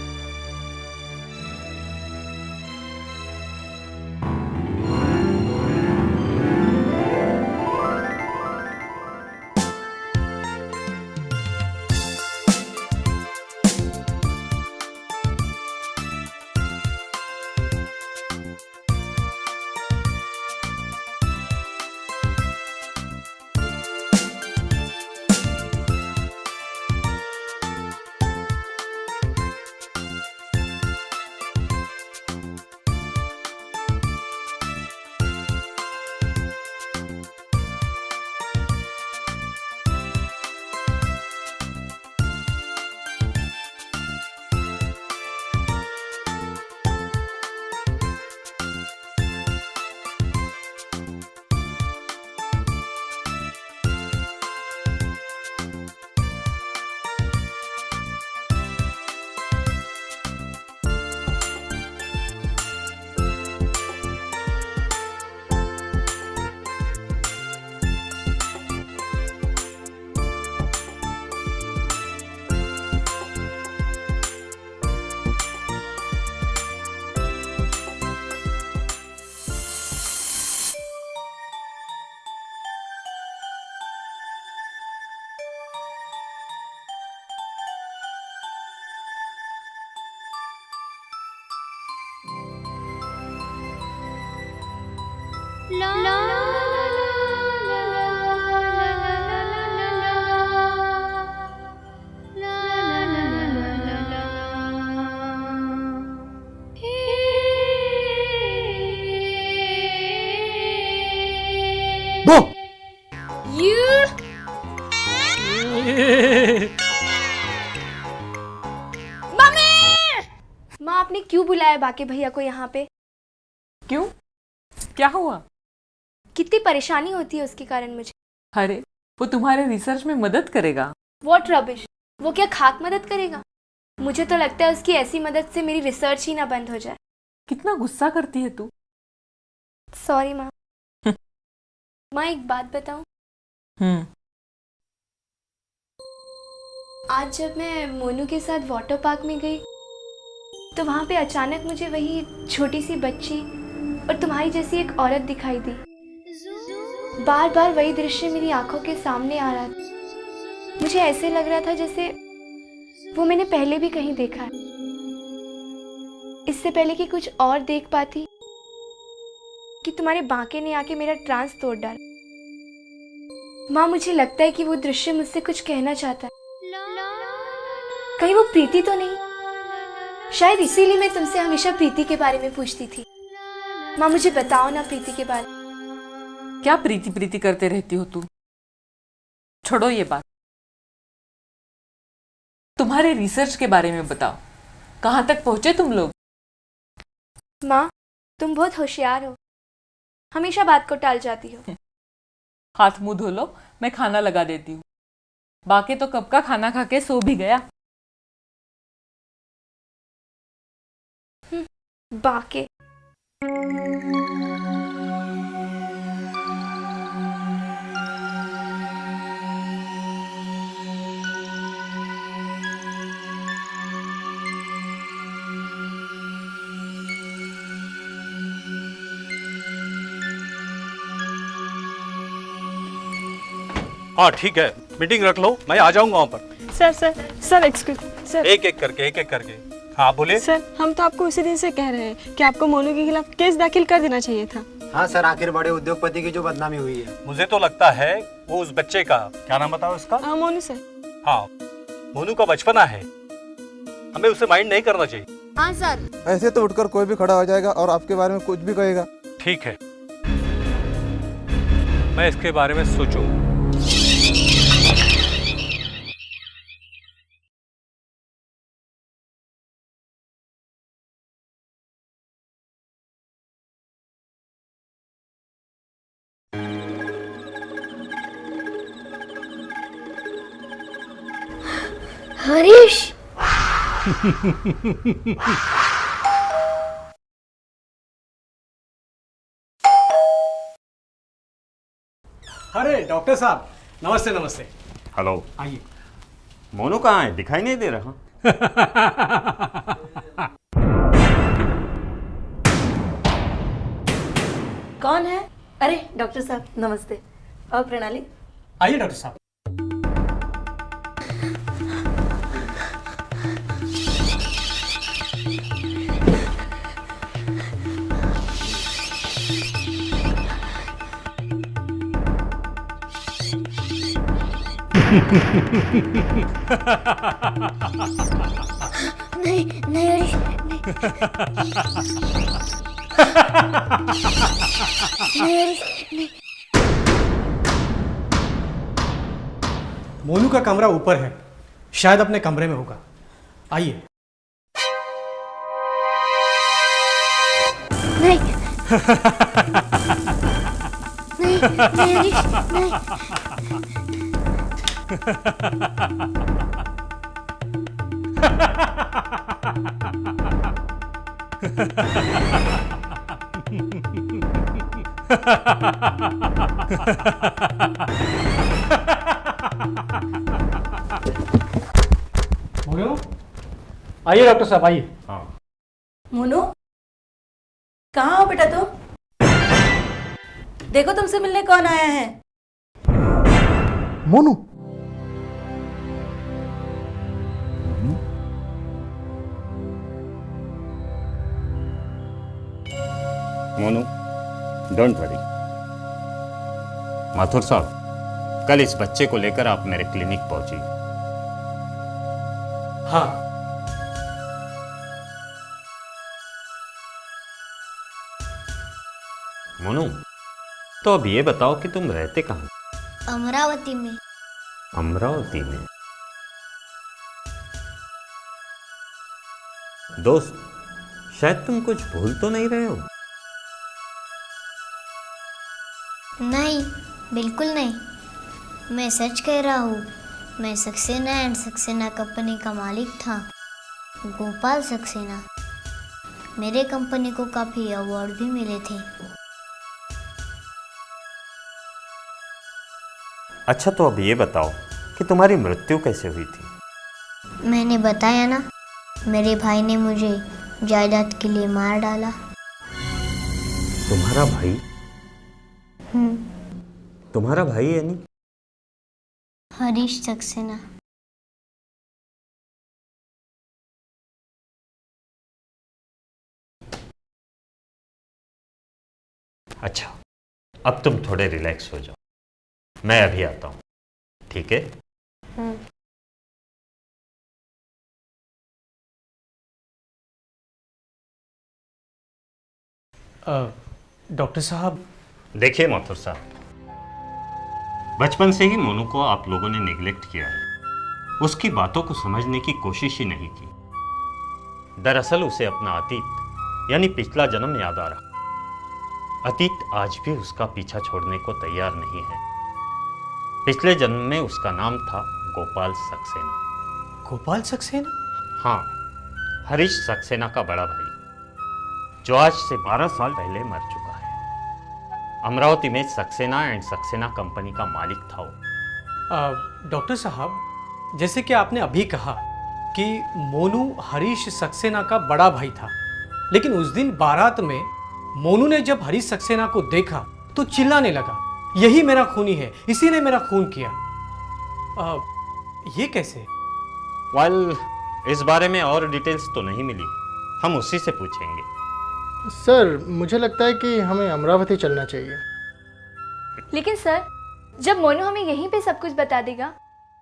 [SPEAKER 4] माँ, आपने क्यों बुलाया बाकी भैया को यहाँ पे?
[SPEAKER 3] क्यों? क्या हुआ?
[SPEAKER 4] कितनी परेशानी होती है उसके कारण मुझे।
[SPEAKER 3] अरे, वो तुम्हारे रिसर्च में मदद करेगा।
[SPEAKER 4] व्हाट रबिश, वो क्या खाक मदद करेगा? मुझे तो लगता है उसकी ऐसी मदद से मेरी रिसर्च ही ना बंद हो जाए।
[SPEAKER 3] कितना गुस्सा करती है तू।
[SPEAKER 4] सॉरी माँ। माँ एक बात बताऊं? आज जब मैं मोनू के साथ वाटर पार्क में गई तो वहाँ पे अचानक मुझे वही छोटी सी बच्ची और तुम्हारी जैसी एक औरत दिखाई दी। बार बार वही दृश्य मेरी आंखों के सामने आ रहा था। मुझे ऐसे लग रहा था जैसे वो मैंने पहले भी कहीं देखा है, इससे पहले कि कुछ और देख पाती कि तुम्हारे बांके ने आके मेरा ट्रांस तोड़ डाला। माँ मुझे लगता है कि वो दृश्य मुझसे कुछ कहना चाहता है। कहीं वो प्रीति तो नहीं? शायद इसीलिए मैं तुमसे हमेशा प्रीति के बारे में पूछती थी। माँ मुझे बताओ ना प्रीति के बारे में।
[SPEAKER 3] क्या प्रीति प्रीति करते रहती हो तुम? छोड़ो ये बात, तुम्हारे रिसर्च के बारे में बताओ, कहाँ तक पहुंचे तुम लोग?
[SPEAKER 4] माँ तुम बहुत होशियार हो, हमेशा बात को टाल जाती हो।
[SPEAKER 3] हाथ मुंह धो लो, मैं खाना लगा देती हूँ। बाकी तो कब का खाना खा के सो भी गया।
[SPEAKER 4] बाके
[SPEAKER 13] हाँ ठीक है, मीटिंग रख लो, मैं आ जाऊंगा वहाँ पर।
[SPEAKER 14] सर एक्सक्यूज सर,
[SPEAKER 13] एक एक करके। हाँ बोलिए।
[SPEAKER 14] सर हम तो आपको उसी दिन से कह रहे हैं कि आपको मोनू के खिलाफ केस दाखिल कर देना चाहिए था।
[SPEAKER 8] हाँ सर, आखिर बड़े उद्योगपति की जो बदनामी हुई है।
[SPEAKER 13] मुझे तो लगता है वो उस बच्चे का, क्या नाम बताओ इसका?
[SPEAKER 14] मोनू सर।
[SPEAKER 13] हाँ, मोनू का बचपना है, हमें उसे माइंड नहीं करना चाहिए।
[SPEAKER 14] हाँ सर।
[SPEAKER 8] ऐसे तो उठकर कोई भी खड़ा हो जाएगा और आपके बारे में कुछ भी कहेगा।
[SPEAKER 13] ठीक है, मैं इसके बारे में सोचूं।
[SPEAKER 1] हरीश
[SPEAKER 2] अरे डॉक्टर साहब, नमस्ते नमस्ते।
[SPEAKER 6] हेलो।
[SPEAKER 2] आइए।
[SPEAKER 6] मोनू कहाँ है? दिखाई नहीं दे रहा।
[SPEAKER 10] कौन है? अरे डॉक्टर साहब नमस्ते। और प्रणाली।
[SPEAKER 2] आइए डॉक्टर साहब।
[SPEAKER 1] नहीं नहीं हरीश नहीं हरीश नहीं।
[SPEAKER 2] मोनू का कमरा ऊपर है, शायद अपने कमरे में होगा। आइए।
[SPEAKER 1] नहीं नहीं नहीं हरीश नहीं।
[SPEAKER 2] मोनू, आइए डॉक्टर साहब आइए।
[SPEAKER 6] हाँ।
[SPEAKER 10] मोनू कहाँ हो बेटा तुम? देखो तुमसे मिलने कौन आया है।
[SPEAKER 8] मोनू।
[SPEAKER 6] Monu, don't worry. माथुर साहब, कल इस बच्चे को लेकर आप मेरे क्लिनिक पहुंचिए।
[SPEAKER 2] हाँ।
[SPEAKER 6] मोनू, तो अब ये बताओ कि तुम रहते कहाँ?
[SPEAKER 1] अमरावती में।
[SPEAKER 6] अमरावती में? दोस्त, शायद तुम कुछ भूल तो नहीं रहे हो?
[SPEAKER 1] नहीं, बिल्कुल नहीं। मैं सच कह रहा हूँ। मैं सक्सेना एंड सक्सेना कंपनी का मालिक था, गोपाल सक्सेना। मेरे कंपनी को काफ़ी अवार्ड भी मिले थे।
[SPEAKER 6] अच्छा, तो अब ये बताओ कि तुम्हारी मृत्यु कैसे हुई थी?
[SPEAKER 1] मैंने बताया ना, मेरे भाई ने मुझे जायदाद के लिए मार डाला।
[SPEAKER 6] तुम्हारा भाई? तुम्हारा भाई यानी?
[SPEAKER 1] हरीश सक्सेना।
[SPEAKER 6] अच्छा, अब तुम थोड़े रिलैक्स हो जाओ, मैं अभी आता हूँ, ठीक है?
[SPEAKER 2] डॉक्टर साहब।
[SPEAKER 6] देखिए माथुर साहब, बचपन से ही मोनू को आप लोगों ने निगलेक्ट किया है। उसकी बातों को समझने की कोशिश ही नहीं की। दरअसल उसे अपना अतीत यानी पिछला जन्म याद आ रहा। अतीत आज भी उसका पीछा छोड़ने को तैयार नहीं है। पिछले जन्म में उसका नाम था गोपाल सक्सेना।
[SPEAKER 2] गोपाल सक्सेना?
[SPEAKER 6] हाँ, हरीश सक्सेना का बड़ा भाई, जो आज से 12 साल पहले मर चुका है। अमरावती में सक्सेना एंड सक्सेना कंपनी का मालिक था वो।
[SPEAKER 2] डॉक्टर साहब, जैसे कि आपने अभी कहा कि मोनू हरीश सक्सेना का बड़ा भाई था, लेकिन उस दिन बारात में मोनू ने जब हरीश सक्सेना को देखा तो चिल्लाने लगा, यही मेरा खूनी है, इसी ने मेरा खून किया। ये कैसे?
[SPEAKER 6] वेल, इस बारे में और डिटेल्स तो नहीं मिली, हम उसी से पूछेंगे।
[SPEAKER 8] सर, मुझे लगता है कि हमें अमरावती चलना चाहिए।
[SPEAKER 4] लेकिन सर, जब मोनू हमें यहीं पे सब कुछ बता देगा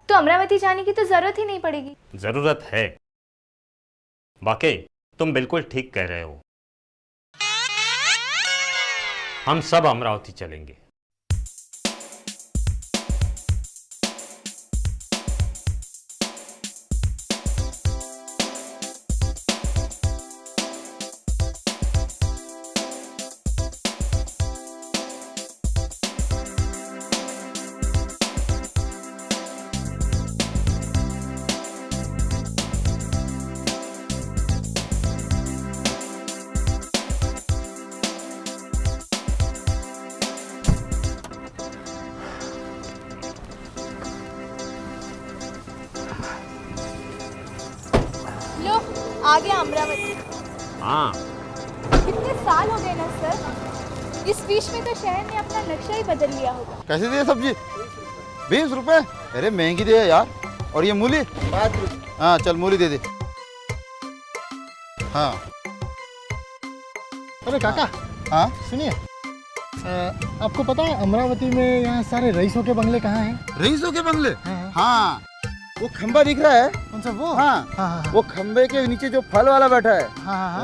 [SPEAKER 4] तो अमरावती जाने की तो जरूरत ही नहीं पड़ेगी।
[SPEAKER 6] जरूरत है। वाकई तुम बिल्कुल ठीक कह रहे हो। हम सब अमरावती चलेंगे।
[SPEAKER 4] आ गया अमरावती।
[SPEAKER 6] हाँ,
[SPEAKER 4] कितने साल हो गए ना सर, इस बीच में तो शहर ने अपना नक्शा ही बदल लिया होगा।
[SPEAKER 15] कैसे दिए सब्जी? 20 रुपए? अरे महंगी दे यार। और ये मूली? 5 रुपए। हाँ चल, मूली दे दे। हाँ।
[SPEAKER 8] अरे काका।
[SPEAKER 15] हाँ
[SPEAKER 8] सुनिए, आपको पता है अमरावती में यहाँ सारे रईसों के बंगले कहाँ हैं?
[SPEAKER 15] रईसों के बंगले? हाँ, वो खंबा दिख रहा है।
[SPEAKER 8] कौन सा? वो?
[SPEAKER 15] हाँ, वो खंबे के नीचे जो फल वाला बैठा है,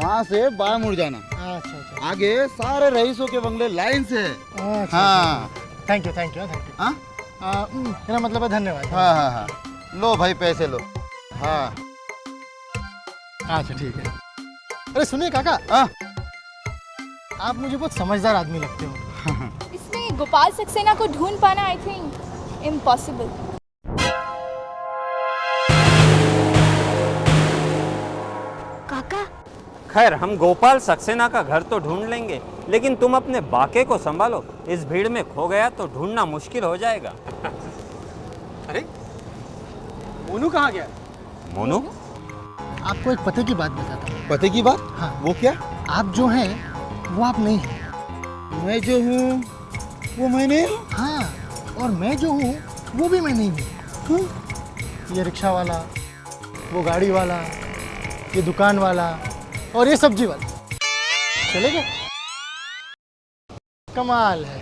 [SPEAKER 15] वहाँ से बाएं मुड़ जाना।
[SPEAKER 8] अच्छा।
[SPEAKER 15] आगे सारे रईसों के बंगले लाइन से है। हाँ,
[SPEAKER 8] थैंक यू। मेरा मतलब है धन्यवाद।
[SPEAKER 15] हाँ, लो भाई पैसे लो। हाँ,
[SPEAKER 8] अच्छा ठीक है। अरे सुनिए काका, आप मुझे बहुत समझदार आदमी लगते हो।
[SPEAKER 4] इसमें गोपाल सक्सेना को ढूंढ पाना आई थिंक इम्पॉसिबल।
[SPEAKER 6] खैर, हम गोपाल सक्सेना का घर तो ढूंढ लेंगे, लेकिन तुम अपने बाके को संभालो। इस भीड़ में खो गया तो ढूंढना मुश्किल हो जाएगा।
[SPEAKER 2] अरे मोनू कहाँ गया?
[SPEAKER 6] मोनू?
[SPEAKER 8] आपको एक पते की बात बताता हूँ।
[SPEAKER 15] पते की बात?
[SPEAKER 8] हाँ।
[SPEAKER 15] वो क्या?
[SPEAKER 8] आप जो हैं वो आप नहीं हैं।
[SPEAKER 15] मैं जो हूँ वो मैं नहीं हूँ।
[SPEAKER 8] हाँ, और मैं जो हूँ वो भी मैं नहीं हूँ। ये रिक्शा वाला, वो गाड़ी वाला, ये दुकान वाला और ये सब्जी वाला चले गए। कमाल है।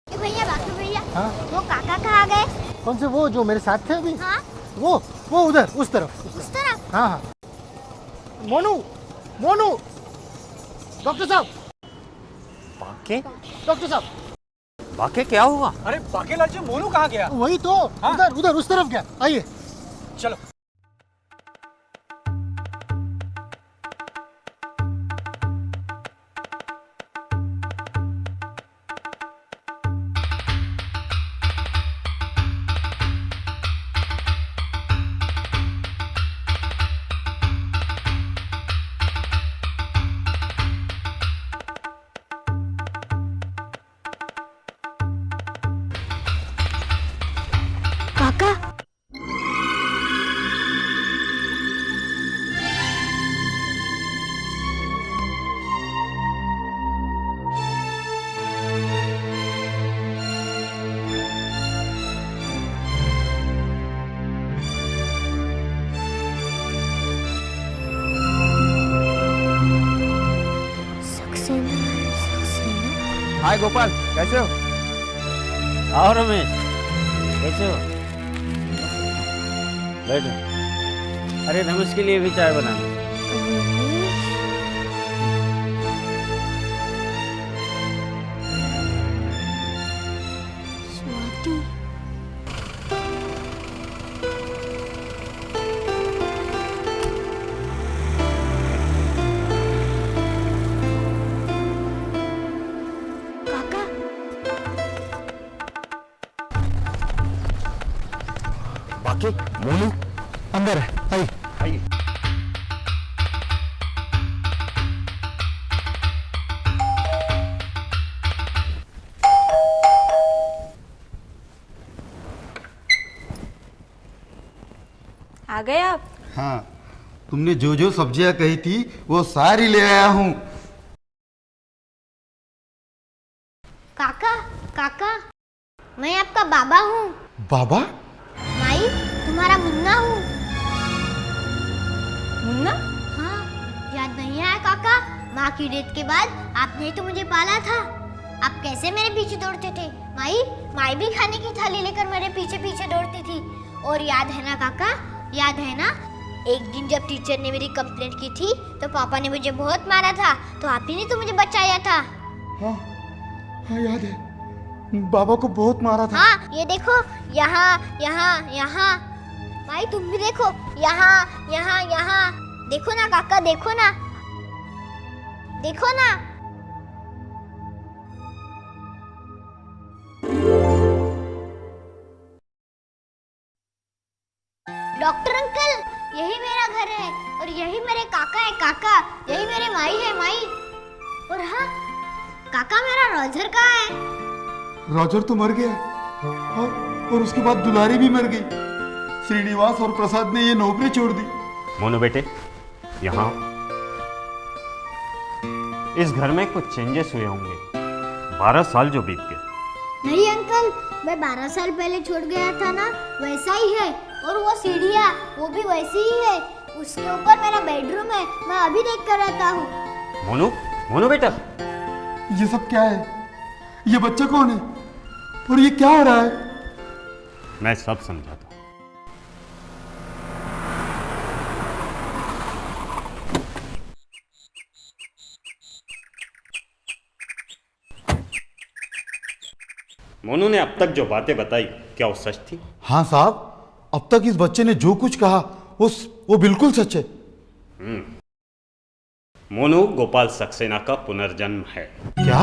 [SPEAKER 1] भैया, बाकी भैया,
[SPEAKER 8] हाँ?
[SPEAKER 1] वो काका कहाँ गए?
[SPEAKER 8] कौन से? वो जो मेरे साथ थे अभी?
[SPEAKER 1] हाँ?
[SPEAKER 8] वो उधर, उस तरफ। हाँ। मोनू, डॉक्टर साहब।
[SPEAKER 6] बाके?
[SPEAKER 8] डॉक्टर साहब,
[SPEAKER 6] बाके क्या हुआ?
[SPEAKER 2] अरे बाकेलाल जी, मोनू कहाँ गया?
[SPEAKER 8] वही तो। उधर उस तरफ गया। आइए
[SPEAKER 2] चलो।
[SPEAKER 11] हाय गोपाल, कैसे हो? आओ रमेश, कैसे हो? बैठो। अरे रमेश के लिए भी चाय बनाना।
[SPEAKER 8] बाकी मोनू अंदर है, आइए आइए।
[SPEAKER 10] आ गए आप?
[SPEAKER 15] हाँ, तुमने जो जो सब्जियां कही थी वो सारी ले आया हूँ।
[SPEAKER 1] काका काका, मैं आपका बाबा हूँ।
[SPEAKER 15] बाबा?
[SPEAKER 1] माई, तुम्हारा मुन्ना हूँ।
[SPEAKER 10] मुन्ना?
[SPEAKER 1] हाँ, याद नहीं आया काका? माँ की डेथ के बाद आपने ही तो मुझे पाला था। आप कैसे मेरे पीछे दौड़ते थे? माई भी खाने की थाली लेकर मेरे पीछे पीछे दौड़ती थी। और याद है ना काका, याद है ना, एक दिन जब टीचर ने मेरी कंप्लेंट की थी तो पापा ने मुझे बहुत मारा था, तो आप ही ने तो मुझे बचाया था।
[SPEAKER 15] हाँ हाँ याद है, बाबा को बहुत मारा था।
[SPEAKER 1] हाँ, ये देखो, यहाँ यहाँ यहाँ। भाई तुम भी देखो, यहाँ यहाँ यहाँ। देखो ना काका, देखो ना, देखो ना। डॉक्टर अंकल, यही मेरा घर है और यही मेरे काका है काका, यही मेरे माई है माई। और हाँ काका, मेरा रॉजर कहाँ है?
[SPEAKER 15] रॉजर तो मर गया और उसके बाद दुलारी भी मर गई। श्रीनिवास और प्रसाद ने ये नौकरी छोड़ दी।
[SPEAKER 6] मोनू बेटे, यहाँ इस घर में कुछ चेंजेस हुए होंगे। 12 साल जो बीत गए।
[SPEAKER 1] नहीं अंकल, मैं 12 साल पहले छोड़ गया था ना, वैसा ही है। और वो सीढ़ियाँ, वो भी वैसी ही है। उसके ऊपर मेरा बेडरूम है, मैं अभी देख कर रहता हूँ।
[SPEAKER 6] मोनू बेटा,
[SPEAKER 15] ये सब क्या है? ये बच्चा कौन है और ये क्या हो रहा है?
[SPEAKER 6] मैं सब समझाता हूँ। मोनू ने अब तक जो बातें बताई, क्या वो सच थी?
[SPEAKER 15] हाँ साहब, अब तक इस बच्चे ने जो कुछ कहा वो बिल्कुल सच है।
[SPEAKER 6] मोनू गोपाल सक्सेना का पुनर्जन्म है।
[SPEAKER 15] क्या?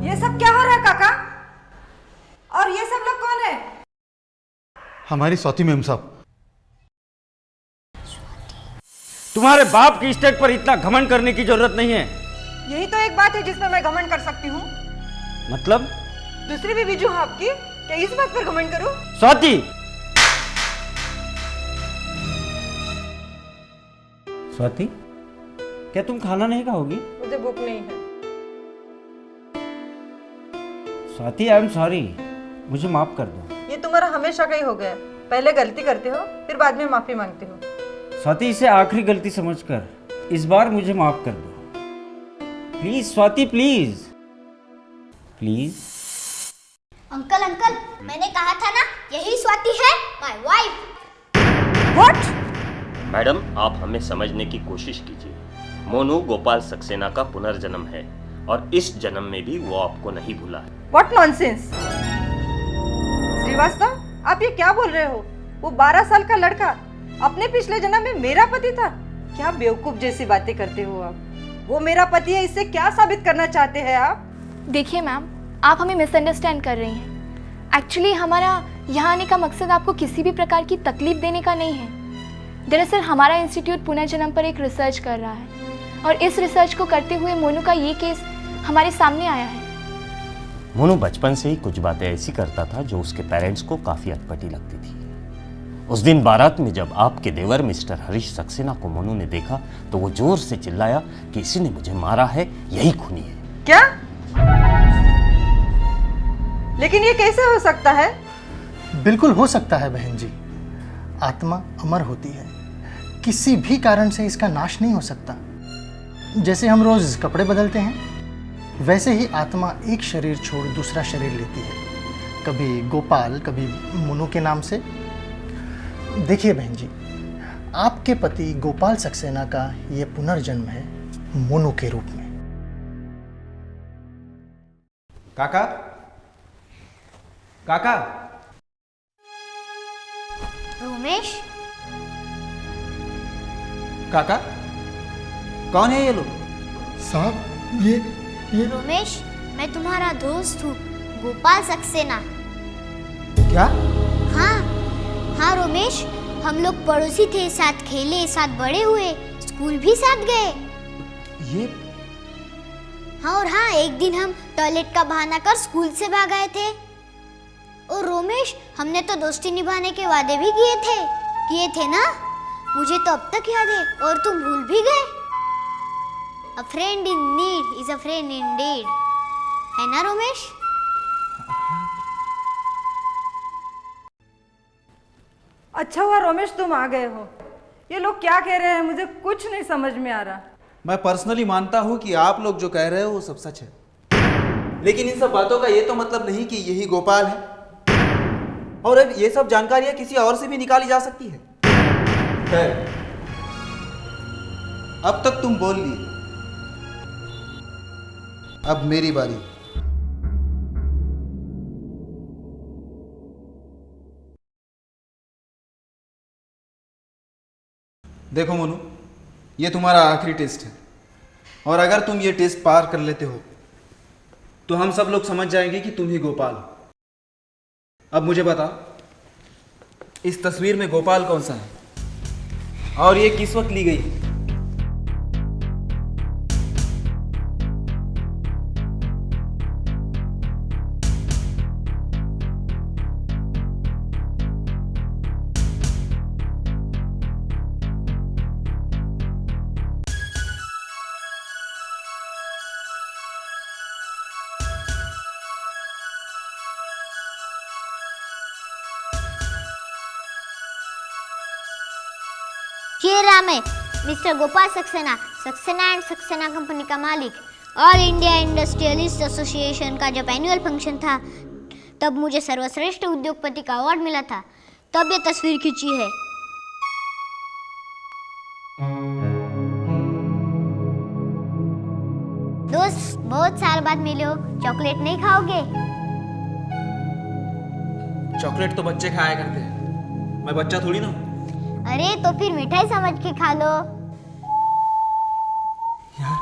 [SPEAKER 10] ये सब क्या हो रहा है काका? और ये सब लोग कौन है?
[SPEAKER 15] हमारी स्वाति मैम साहब।
[SPEAKER 11] तुम्हारे बाप की स्टेट पर इतना घमंड करने की जरूरत नहीं है।
[SPEAKER 10] यही तो एक बात है जिसमें मैं घमंड कर सकती हूँ।
[SPEAKER 11] मतलब?
[SPEAKER 10] दूसरी बीवी जो है आपकी, क्या इस बात पर घमंड करूँ?
[SPEAKER 11] स्वाति, स्वाति, क्या तुम खाना नहीं खाओगी?
[SPEAKER 10] मुझे भूख नहीं है।
[SPEAKER 11] स्वाति, आई एम सॉरी, मुझे माफ कर दो।
[SPEAKER 10] ये तुम्हारा हमेशा का ही हो गया। पहले गलती करते हो, फिर बाद में माफी मांगते हो।
[SPEAKER 11] स्वाति, इसे आखिरी गलती समझकर इस बार मुझे माफ कर दो। Please Swati, please please.
[SPEAKER 1] Uncle uncle, मैंने कहा था ना, यही स्वाति है, माय वाइफ।
[SPEAKER 10] व्हाट?
[SPEAKER 16] मैडम, आप हमें समझने की कोशिश कीजिए। मोनू गोपाल सक्सेना का पुनर्जन्म है और इस जन्म में भी वो आपको नहीं भूला है।
[SPEAKER 10] What nonsense! श्रीवास्तव, आप ये क्या बोल रहे हो? वो 12 साल का लड़का अपने पिछले जन्म में मेरा पति था? क्या बेवकूफ जैसी बातें करते हो आप। वो मेरा पति है, इससे क्या साबित करना चाहते हैं आप?
[SPEAKER 4] देखिए मैम, आप हमें मिसअंडरस्टैंड कर रही हैं। एक्चुअली हमारा यहाँ आने का मकसद आपको किसी भी प्रकार की तकलीफ देने का नहीं है। दरअसल हमारा इंस्टीट्यूट पुनर्जन्म पर एक रिसर्च कर रहा है और इस रिसर्च को करते हुए मोनू का ये केस हमारे सामने आया है।
[SPEAKER 16] मोनू बचपन से ही कुछ बातें ऐसी करता था जो उसके पेरेंट्स को काफी अटपटी लगती थी। उस दिन बारात में जब आपके देवर मिस्टर हरीश सक्सेना को मोनू ने देखा तो वो जोर से चिल्लाया कि इसी ने मुझे मारा है, यही खूनी है।
[SPEAKER 10] क्या? लेकिन ये कैसे हो सकता है?
[SPEAKER 8] बिल्कुल हो सकता है बहन जी। आत्मा अमर होती है, किसी भी कारण से इसका नाश नहीं हो सकता। जैसे हम रोज कपड़े बदलते हैं, वैसे ही आत्मा एक शरीर छोड़ दूसरा शरीर लेती है, कभी गोपाल कभी मोनू के नाम से। देखिए बहन जी, आपके पति गोपाल सक्सेना का ये पुनर्जन्म है मोनू के रूप में।
[SPEAKER 17] काका, काका।
[SPEAKER 1] रोमेश,
[SPEAKER 17] काका, कौन है ये लोग?
[SPEAKER 5] साहब ये
[SPEAKER 1] रोमेश, मैं तुम्हारा दोस्त हूँ, गोपाल सक्सेना।
[SPEAKER 17] क्या?
[SPEAKER 1] हाँ रोमेश, हम लोग पड़ोसी थे, साथ खेले, साथ बड़े हुए, स्कूल भी साथ गए।
[SPEAKER 17] ये
[SPEAKER 1] हाँ, और हाँ, एक दिन हम टॉयलेट का बहाना कर स्कूल से भाग आए थे। और रोमेश, हमने तो दोस्ती निभाने के वादे भी किए थे ना? मुझे तो अब तक याद है, और तुम भूल भी गए। A friend in need is a friend indeed, है ना रोमेश?
[SPEAKER 10] अच्छा हुआ रोमेश तुम आ गए हो। ये लोग क्या कह रहे हैं मुझे कुछ नहीं समझ में आ रहा।
[SPEAKER 17] मैं पर्सनली मानता हूँ कि आप लोग जो कह रहे हो वो सब सच है, लेकिन इन सब बातों का ये तो मतलब नहीं कि यही गोपाल है। और अब ये सब जानकारियां किसी और से भी निकाली जा सकती है। खैर, अब तक तुम बोल लिए, अब मेरी बारी। देखो मोनू, ये तुम्हारा आखिरी टेस्ट है, और अगर तुम ये टेस्ट पार कर लेते हो तो हम सब लोग समझ जाएंगे कि तुम ही गोपाल हो। अब मुझे बता, इस तस्वीर में गोपाल कौन सा है और ये किस वक्त ली गई है?
[SPEAKER 1] ये राम है, mister Gopal Saxena, Saxena and Saxena company का मालिक। ऑल इंडिया इंडस्ट्रियलिस्ट एसोसिएशन का जब एनुअल फंक्शन था, तब मुझे सर्वश्रेष्ठ उद्योगपति का अवार्ड मिला था, तब ये तस्वीर खींची है। दोस्त, बहुत साल बाद मिले हो, चॉकलेट नहीं खाओगे?
[SPEAKER 17] चॉकलेट तो बच्चे खाया करते हैं, मैं बच्चा थोड़ी ना हूं।
[SPEAKER 1] अरे तो फिर मिठाई समझ के खा लो।
[SPEAKER 17] यार,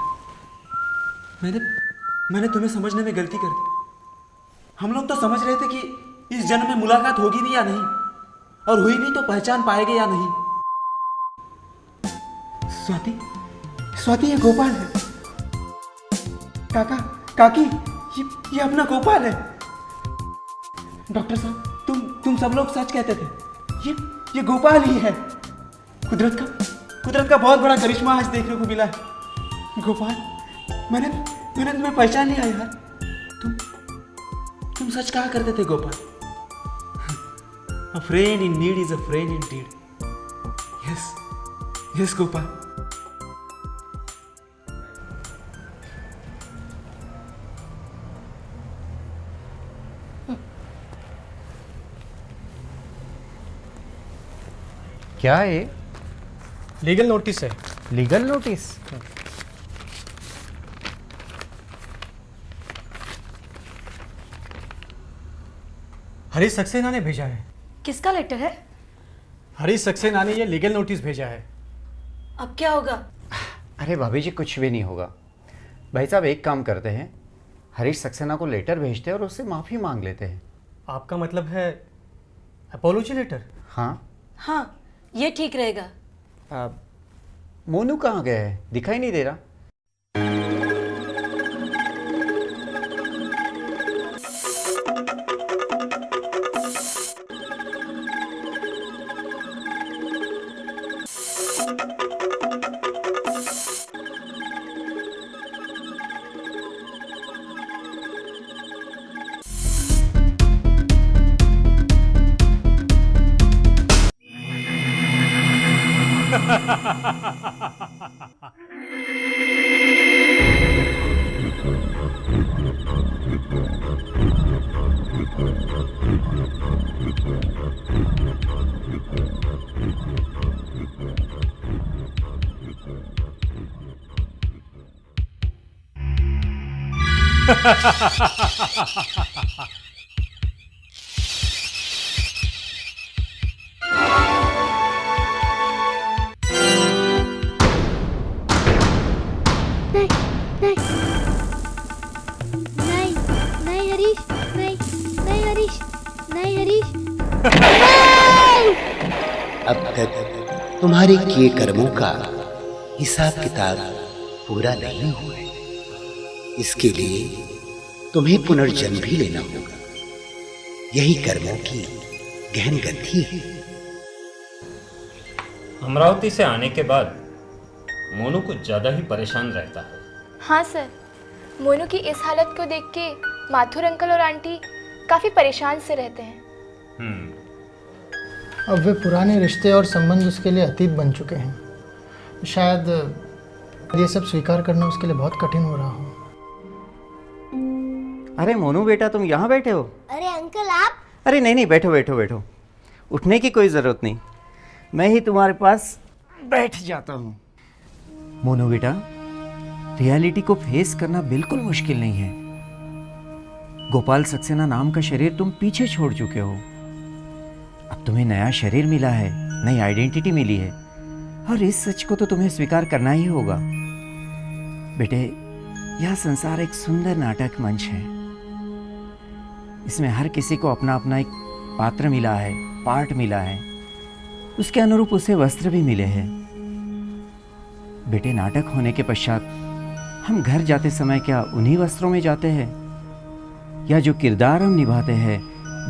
[SPEAKER 17] मैंने तुम्हें समझने में गलती कर दी। हम लोग तो समझ रहे थे कि इस जन्म में मुलाकात होगी भी या नहीं, और हुई नहीं तो पहचान पाएंगे या नहीं। स्वाति ये गोपाल है। काका, काकी, ये अपना गोपाल है। डॉक्टर साहब, तुम सब लोग सच कहते थे, ये गोपाल ही है। कुदरत का बहुत बड़ा करिश्मा आज देखने को मिला है। गोपाल, मैंने तुम्हें पहचान लिया यार। तुम सच कहा करते थे Gopal. A friend in need is a friend indeed. Yes Gopal.
[SPEAKER 9] क्या है?
[SPEAKER 2] लीगल नोटिस है।
[SPEAKER 9] Legal notice?
[SPEAKER 2] हरीश सक्सेना ने भेजा है।
[SPEAKER 10] किसका लेटर है?
[SPEAKER 2] हरीश सक्सेना ने ये लीगल नोटिस भेजा है।
[SPEAKER 10] अब क्या होगा?
[SPEAKER 9] अरे भाभी जी, कुछ भी नहीं होगा। भाई साहब, एक काम करते हैं, हरीश सक्सेना को लेटर भेजते हैं और उससे माफ़ी मांग लेते हैं।
[SPEAKER 2] आपका मतलब है अपोलॉजी लेटर?
[SPEAKER 10] हाँ, ये ठीक रहेगा।
[SPEAKER 9] मोनू कहाँ गया है? दिखाई नहीं दे रहा।
[SPEAKER 1] नहीं नहीं हरीश, नहीं नहीं हरीश, नहीं हरीश।
[SPEAKER 18] अब तक तुम्हारे किए कर्मों का हिसाब किताब पूरा नहीं हुआ है। इसके लिए तुम्हें पुनर्जन्म भी लेना होगा। यही कर्मों की गहन गति है।
[SPEAKER 6] अमरावती से आने के बाद मोनू कुछ ज़्यादा ही परेशान रहता है।
[SPEAKER 4] हाँ सर, मोनू की इस हालत को देख के माथुर अंकल और आंटी काफ़ी परेशान से रहते हैं।
[SPEAKER 8] अब वे पुराने रिश्ते और संबंध उसके लिए अतीत बन चुके हैं। शायद ये सब स्वीकार करना उसके लिए बहुत कठिन हो रहा हो।
[SPEAKER 9] अरे मोनू बेटा, तुम यहाँ बैठे हो?
[SPEAKER 1] अरे अंकल आप?
[SPEAKER 9] अरे नहीं नहीं, बैठो बैठो बैठो, उठने की कोई ज़रूरत नहीं, मैं ही तुम्हारे पास बैठ जाता हूँ। मोनू बेटा, रियलिटी को फेस करना बिल्कुल मुश्किल नहीं है। गोपाल सक्सेना नाम का शरीर तुम पीछे छोड़ चुके हो। अब तुम्हें नया शरीर मिला है, नई आइडेंटिटी मिली है, और इस सच को तो तुम्हें स्वीकार करना ही होगा। बेटे, यह संसार एक सुंदर नाटक मंच है। इसमें हर किसी को अपना अपना एक पात्र मिला है, पार्ट मिला है, उसके अनुरूप उसे वस्त्र भी मिले हैं। बेटे, नाटक होने के पश्चात हम घर जाते समय क्या उन्हीं वस्त्रों में जाते हैं, या जो किरदार हम निभाते हैं,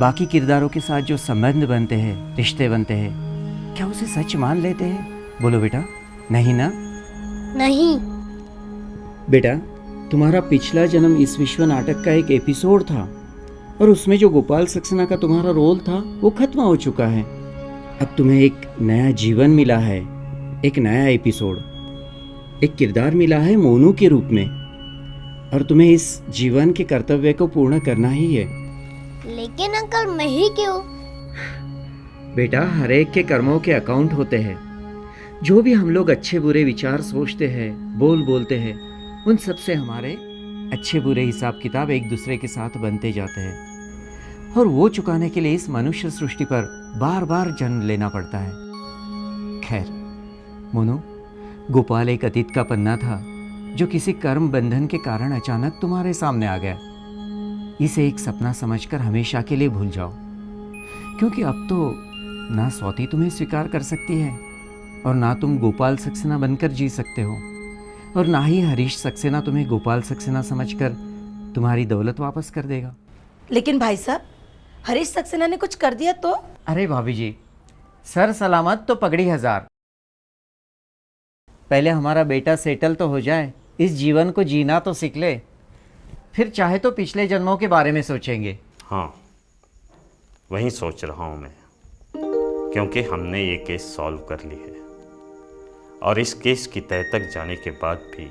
[SPEAKER 9] बाकी किरदारों के साथ जो संबंध बनते हैं, रिश्ते बनते हैं, क्या उसे सच मान लेते हैं? बोलो बेटा, नहीं ना?
[SPEAKER 1] नहीं।
[SPEAKER 9] बेटा, तुम्हारा पिछला जन्म इस विश्व नाटक का एक एपिसोड था, और उसमें जो गोपाल सक्सेना का तुम्हारा रोल था वो खत्म हो चुका है। अब तुम्हें एक नया जीवन मिला है, एक नया एपिसोड, एक किरदार मिला है मोनू के रूप में, और तुम्हें इस जीवन के कर्तव्य को पूर्ण करना ही है।
[SPEAKER 1] लेकिन अंकल, मैं ही क्यों?
[SPEAKER 9] बेटा, हर एक के कर्मों के अकाउंट होते हैं। जो भी हम लोग अच्छे बुरे विचार सोचते हैं, बोलते हैं, उन सब से हमारे अच्छे बुरे हिसाब किताब एक दूसरे के साथ बनते जाते हैं, और वो चुकाने के लिए इस मनुष्य सृष्टि पर बार बार जन्म लेना पड़ता है। खैर मोनू, गोपाल एक अतीत का पन्ना था जो किसी कर्म बंधन के कारण अचानक तुम्हारे सामने आ गया। इसे एक सपना समझकर हमेशा के लिए भूल जाओ, क्योंकि अब तो ना स्वाति तुम्हें स्वीकार कर सकती है, और ना तुम गोपाल सक्सेना बनकर जी सकते हो, और ना ही हरीश सक्सेना तुम्हें गोपाल सक्सेना समझकर तुम्हारी दौलत वापस कर देगा।
[SPEAKER 10] लेकिन भाई साहब, हरीश सक्सेना ने कुछ कर दिया तो?
[SPEAKER 9] अरे भाभी जी, सर सलामत तो पगड़ी हजार। पहले हमारा बेटा सेटल तो हो जाए, इस जीवन को जीना तो सीख ले, फिर चाहे तो पिछले जन्मों के बारे में सोचेंगे।
[SPEAKER 6] हाँ, वही सोच रहा हूँ मैं, क्योंकि हमने ये केस सॉल्व कर ली है, और इस केस की तह तक जाने के बाद भी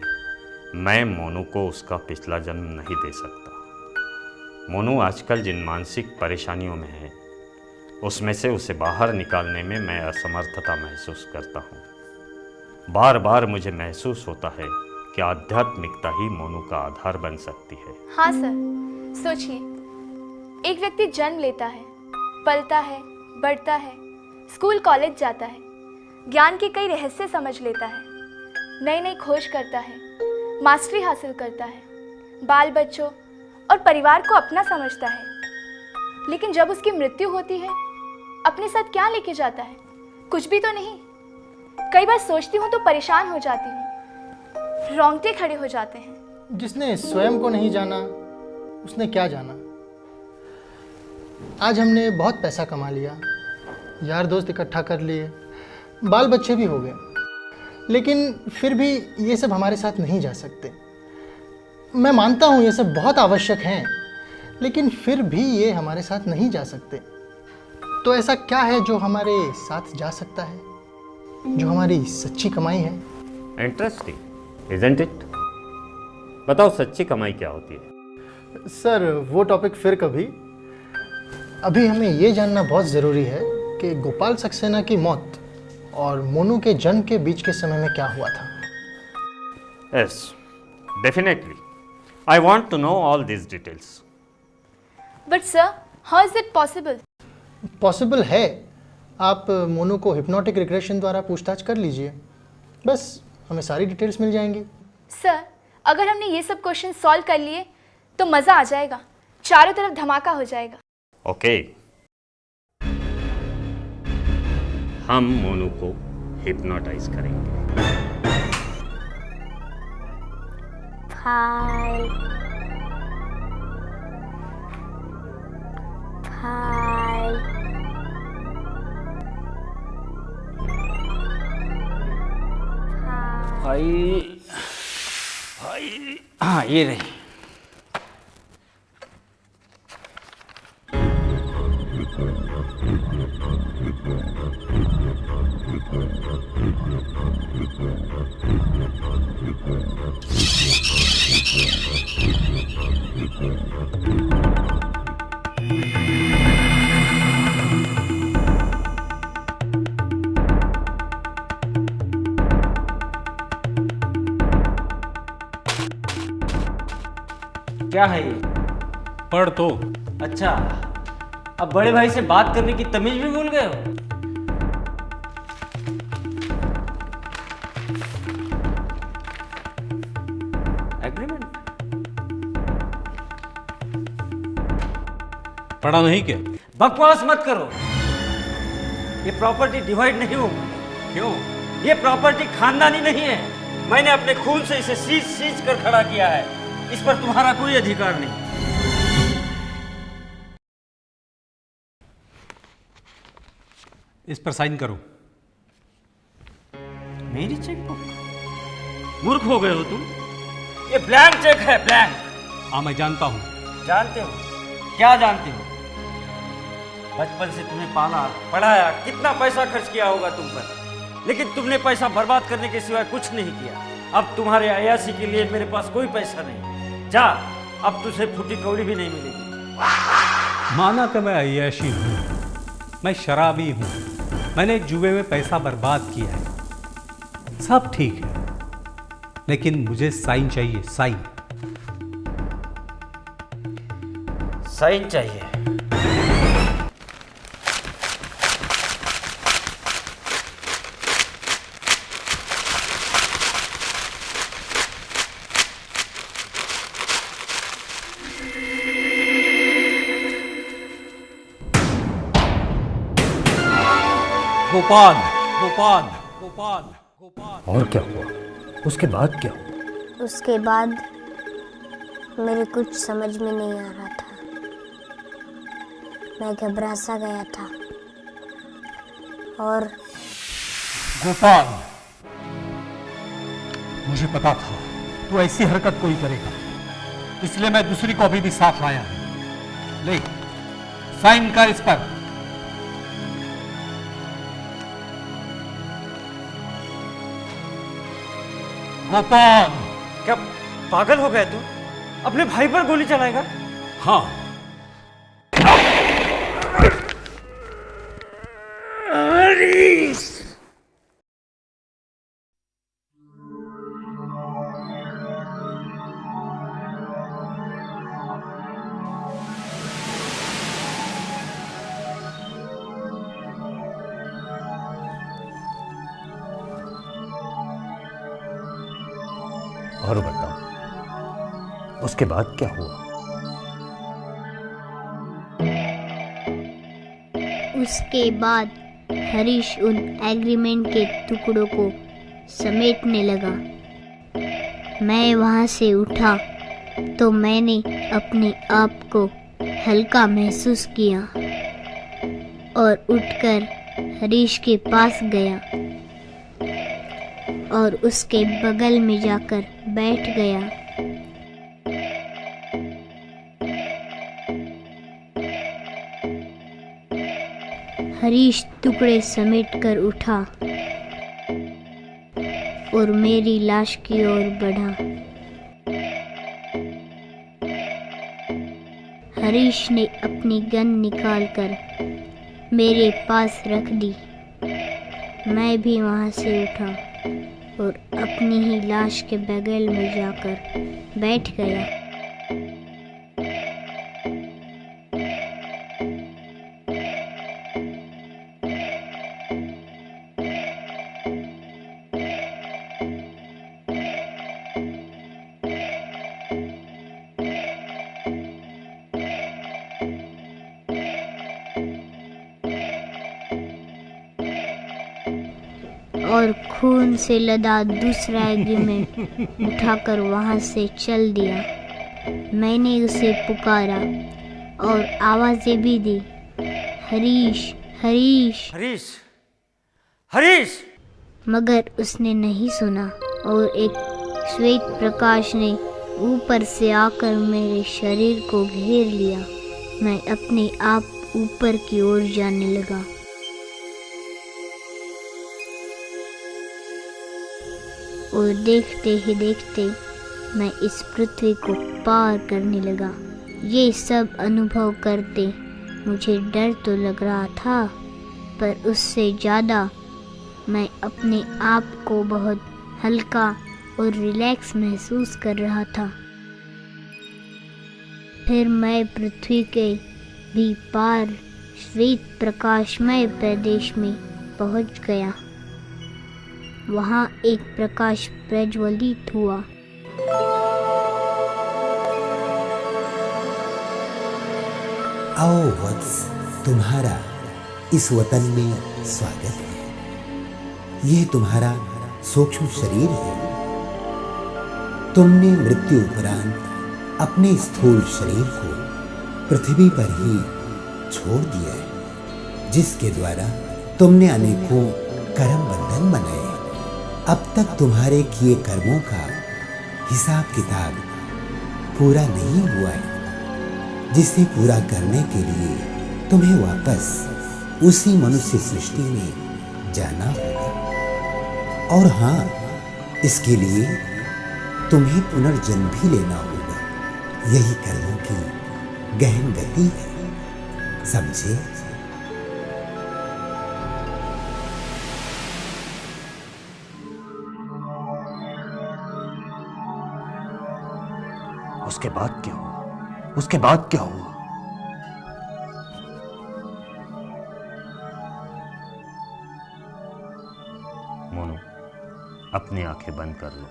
[SPEAKER 6] मैं मोनू को उसका पिछला जन्म नहीं दे सकता। मोनू आजकल जिन मानसिक परेशानियों में है, उसमें से उसे बाहर निकालने में मैं असमर्थता महसूस करता हूँ। बार बार मुझे महसूस होता है कि आध्यात्मिकता ही मोनू का आधार बन सकती है।
[SPEAKER 4] हाँ सर, सोचिए, एक व्यक्ति जन्म लेता है, पलता है, बढ़ता है, स्कूल कॉलेज जाता है, ज्ञान के कई रहस्य समझ लेता है, नई नई खोज करता है, मास्टरी हासिल करता है, बाल बच्चों और परिवार को अपना समझता है। लेकिन जब उसकी मृत्यु होती है, अपने साथ क्या लेके जाता है? कुछ भी तो नहीं। कई बार सोचती हूँ तो परेशान हो जाती हूँ, रोंगटे खड़े हो जाते हैं।
[SPEAKER 8] जिसने स्वयं को नहीं जाना, उसने क्या जाना। आज हमने बहुत पैसा कमा लिया, यार दोस्त इकट्ठा कर लिए, बाल बच्चे भी हो गए, लेकिन फिर भी ये सब हमारे साथ नहीं जा सकते। मैं मानता हूँ ये सब बहुत आवश्यक हैं, लेकिन फिर भी ये हमारे साथ नहीं जा सकते। तो ऐसा क्या है जो हमारे साथ जा सकता है, जो हमारी सच्ची कमाई है?
[SPEAKER 6] Interesting, isn't it? बताओ, सच्ची कमाई क्या होती है?
[SPEAKER 8] सर, वो टॉपिक फिर कभी। अभी हमें ये जानना बहुत ज़रूरी है कि गोपाल सक्सेना की मौत और मोनू के जन्म के बीच के समय में क्या हुआ था।
[SPEAKER 6] Yes, definitely I want to know all these details.
[SPEAKER 4] But sir, how is it possible?
[SPEAKER 8] Possible है। आप मोनू को हिप्नोटिक रिग्रेशन द्वारा पूछताछ कर लीजिए, बस हमें सारी डिटेल्स मिल जाएंगी।
[SPEAKER 4] सर, अगर हमने ये सब क्वेश्चन सॉल्व कर लिए तो मज़ा आ जाएगा, चारों तरफ धमाका हो जाएगा।
[SPEAKER 6] ओके, हम मोनू को हिप्नोटाइज करेंगे।
[SPEAKER 1] 5
[SPEAKER 11] भाई हाँ ये रही। क्या है ये?
[SPEAKER 2] पढ़ तो।
[SPEAKER 11] अच्छा, अब बड़े भाई से बात करने की तमीज भी भूल गए हो? एग्रीमेंट
[SPEAKER 2] पढ़ा नहीं क्या?
[SPEAKER 11] बकवास मत करो। ये प्रॉपर्टी डिवाइड नहीं होगी। क्यों? ये प्रॉपर्टी खानदानी नहीं है। मैंने अपने खून से इसे सींच कर खड़ा किया है। इस पर तुम्हारा कोई अधिकार नहीं।
[SPEAKER 2] इस पर साइन करो।
[SPEAKER 11] मेरी चेकबुक? मूर्ख हो गए हो तुम। ये ब्लैंक चेक है, ब्लैंक।
[SPEAKER 2] हाँ मैं जानता हूँ।
[SPEAKER 11] जानते हो? क्या जानते हो? बचपन से तुम्हें पाला, पढ़ाया, कितना पैसा खर्च किया होगा तुम पर, लेकिन तुमने पैसा बर्बाद करने के सिवाय कुछ नहीं किया। अब तुम्हारे अयासी के लिए मेरे पास कोई पैसा नहीं। जा, अब तुझे फूटी कौड़ी भी नहीं मिलेगी।
[SPEAKER 2] माना कि मैं अय्याशी हूँ, मैं शराबी हूँ, मैंने जुए में पैसा बर्बाद किया है, सब ठीक है, लेकिन मुझे साइन चाहिए, साइन।
[SPEAKER 11] साइन चाहिए?
[SPEAKER 2] गोपाल गोपाल गोपाल गोपाल।
[SPEAKER 16] और क्या हुआ? उसके बाद क्या हुआ?
[SPEAKER 1] उसके बाद मेरे कुछ समझ में नहीं आ रहा था। मैं घबरा सा गया था और
[SPEAKER 2] गोपाल, मुझे पता था तू ऐसी हरकत कोई करेगा, इसलिए मैं दूसरी कॉपी भी साथ लाया हूं। ले, साइन कर इस पर। गोपाल,
[SPEAKER 11] क्या पागल हो गया तू? अपने भाई पर गोली चलाएगा?
[SPEAKER 2] हाँ।
[SPEAKER 16] और बताओ, उसके बाद क्या हुआ?
[SPEAKER 1] उसके बाद हरीश उन एग्रीमेंट के टुकड़ों को समेटने लगा। मैं वहां से उठा तो मैंने अपने आप को हल्का महसूस किया और उठकर हरीश के पास गया और उसके बगल में जाकर बैठ गया। हरीश टुकड़े समेटकर उठा और मेरी लाश की ओर बढ़ा। हरीश ने अपनी गन निकालकर मेरे पास रख दी। मैं भी वहां से उठा और अपनी ही लाश के बगल में जाकर बैठ गया। और खून से लदा दूसरा एग्रीमेंट उठाकर वहाँ से चल दिया। मैंने उसे पुकारा और आवाज़ें भी दी, हरीश हरीश
[SPEAKER 11] हरीश हरीश।
[SPEAKER 1] मगर उसने नहीं सुना और एक श्वेत प्रकाश ने ऊपर से आकर मेरे शरीर को घेर लिया। मैं अपने आप ऊपर की ओर जाने लगा। और देखते ही देखते मैं इस पृथ्वी को पार करने लगा। ये सब अनुभव करते मुझे डर तो लग रहा था, पर उससे ज़्यादा मैं अपने आप को बहुत हल्का और रिलैक्स महसूस कर रहा था। फिर मैं पृथ्वी के भी पार श्वेत प्रकाशमय प्रदेश में पहुंच गया। वहाँ एक प्रकाश प्रज्वलित हुआ।
[SPEAKER 18] आओ वत्स, तुम्हारा इस वतन में स्वागत है। यह तुम्हारा सूक्ष्म शरीर है। तुमने मृत्यु उपरांत अपने स्थूल शरीर को पृथ्वी पर ही छोड़ दिया है, जिसके द्वारा तुमने अनेकों कर्म बंधन बनाए। अब तक तुम्हारे किए कर्मों का हिसाब किताब पूरा नहीं हुआ है, जिसे पूरा करने के लिए तुम्हें वापस उसी मनुष्य सृष्टि में जाना होगा। और हाँ, इसके लिए तुम्हें पुनर्जन्म भी लेना होगा। यही कर्मों की गहन गति है, समझे?
[SPEAKER 16] उसके बाद क्या हुआ? उसके बाद क्या हुआ? मोनू, अपनी आंखें बंद कर लो।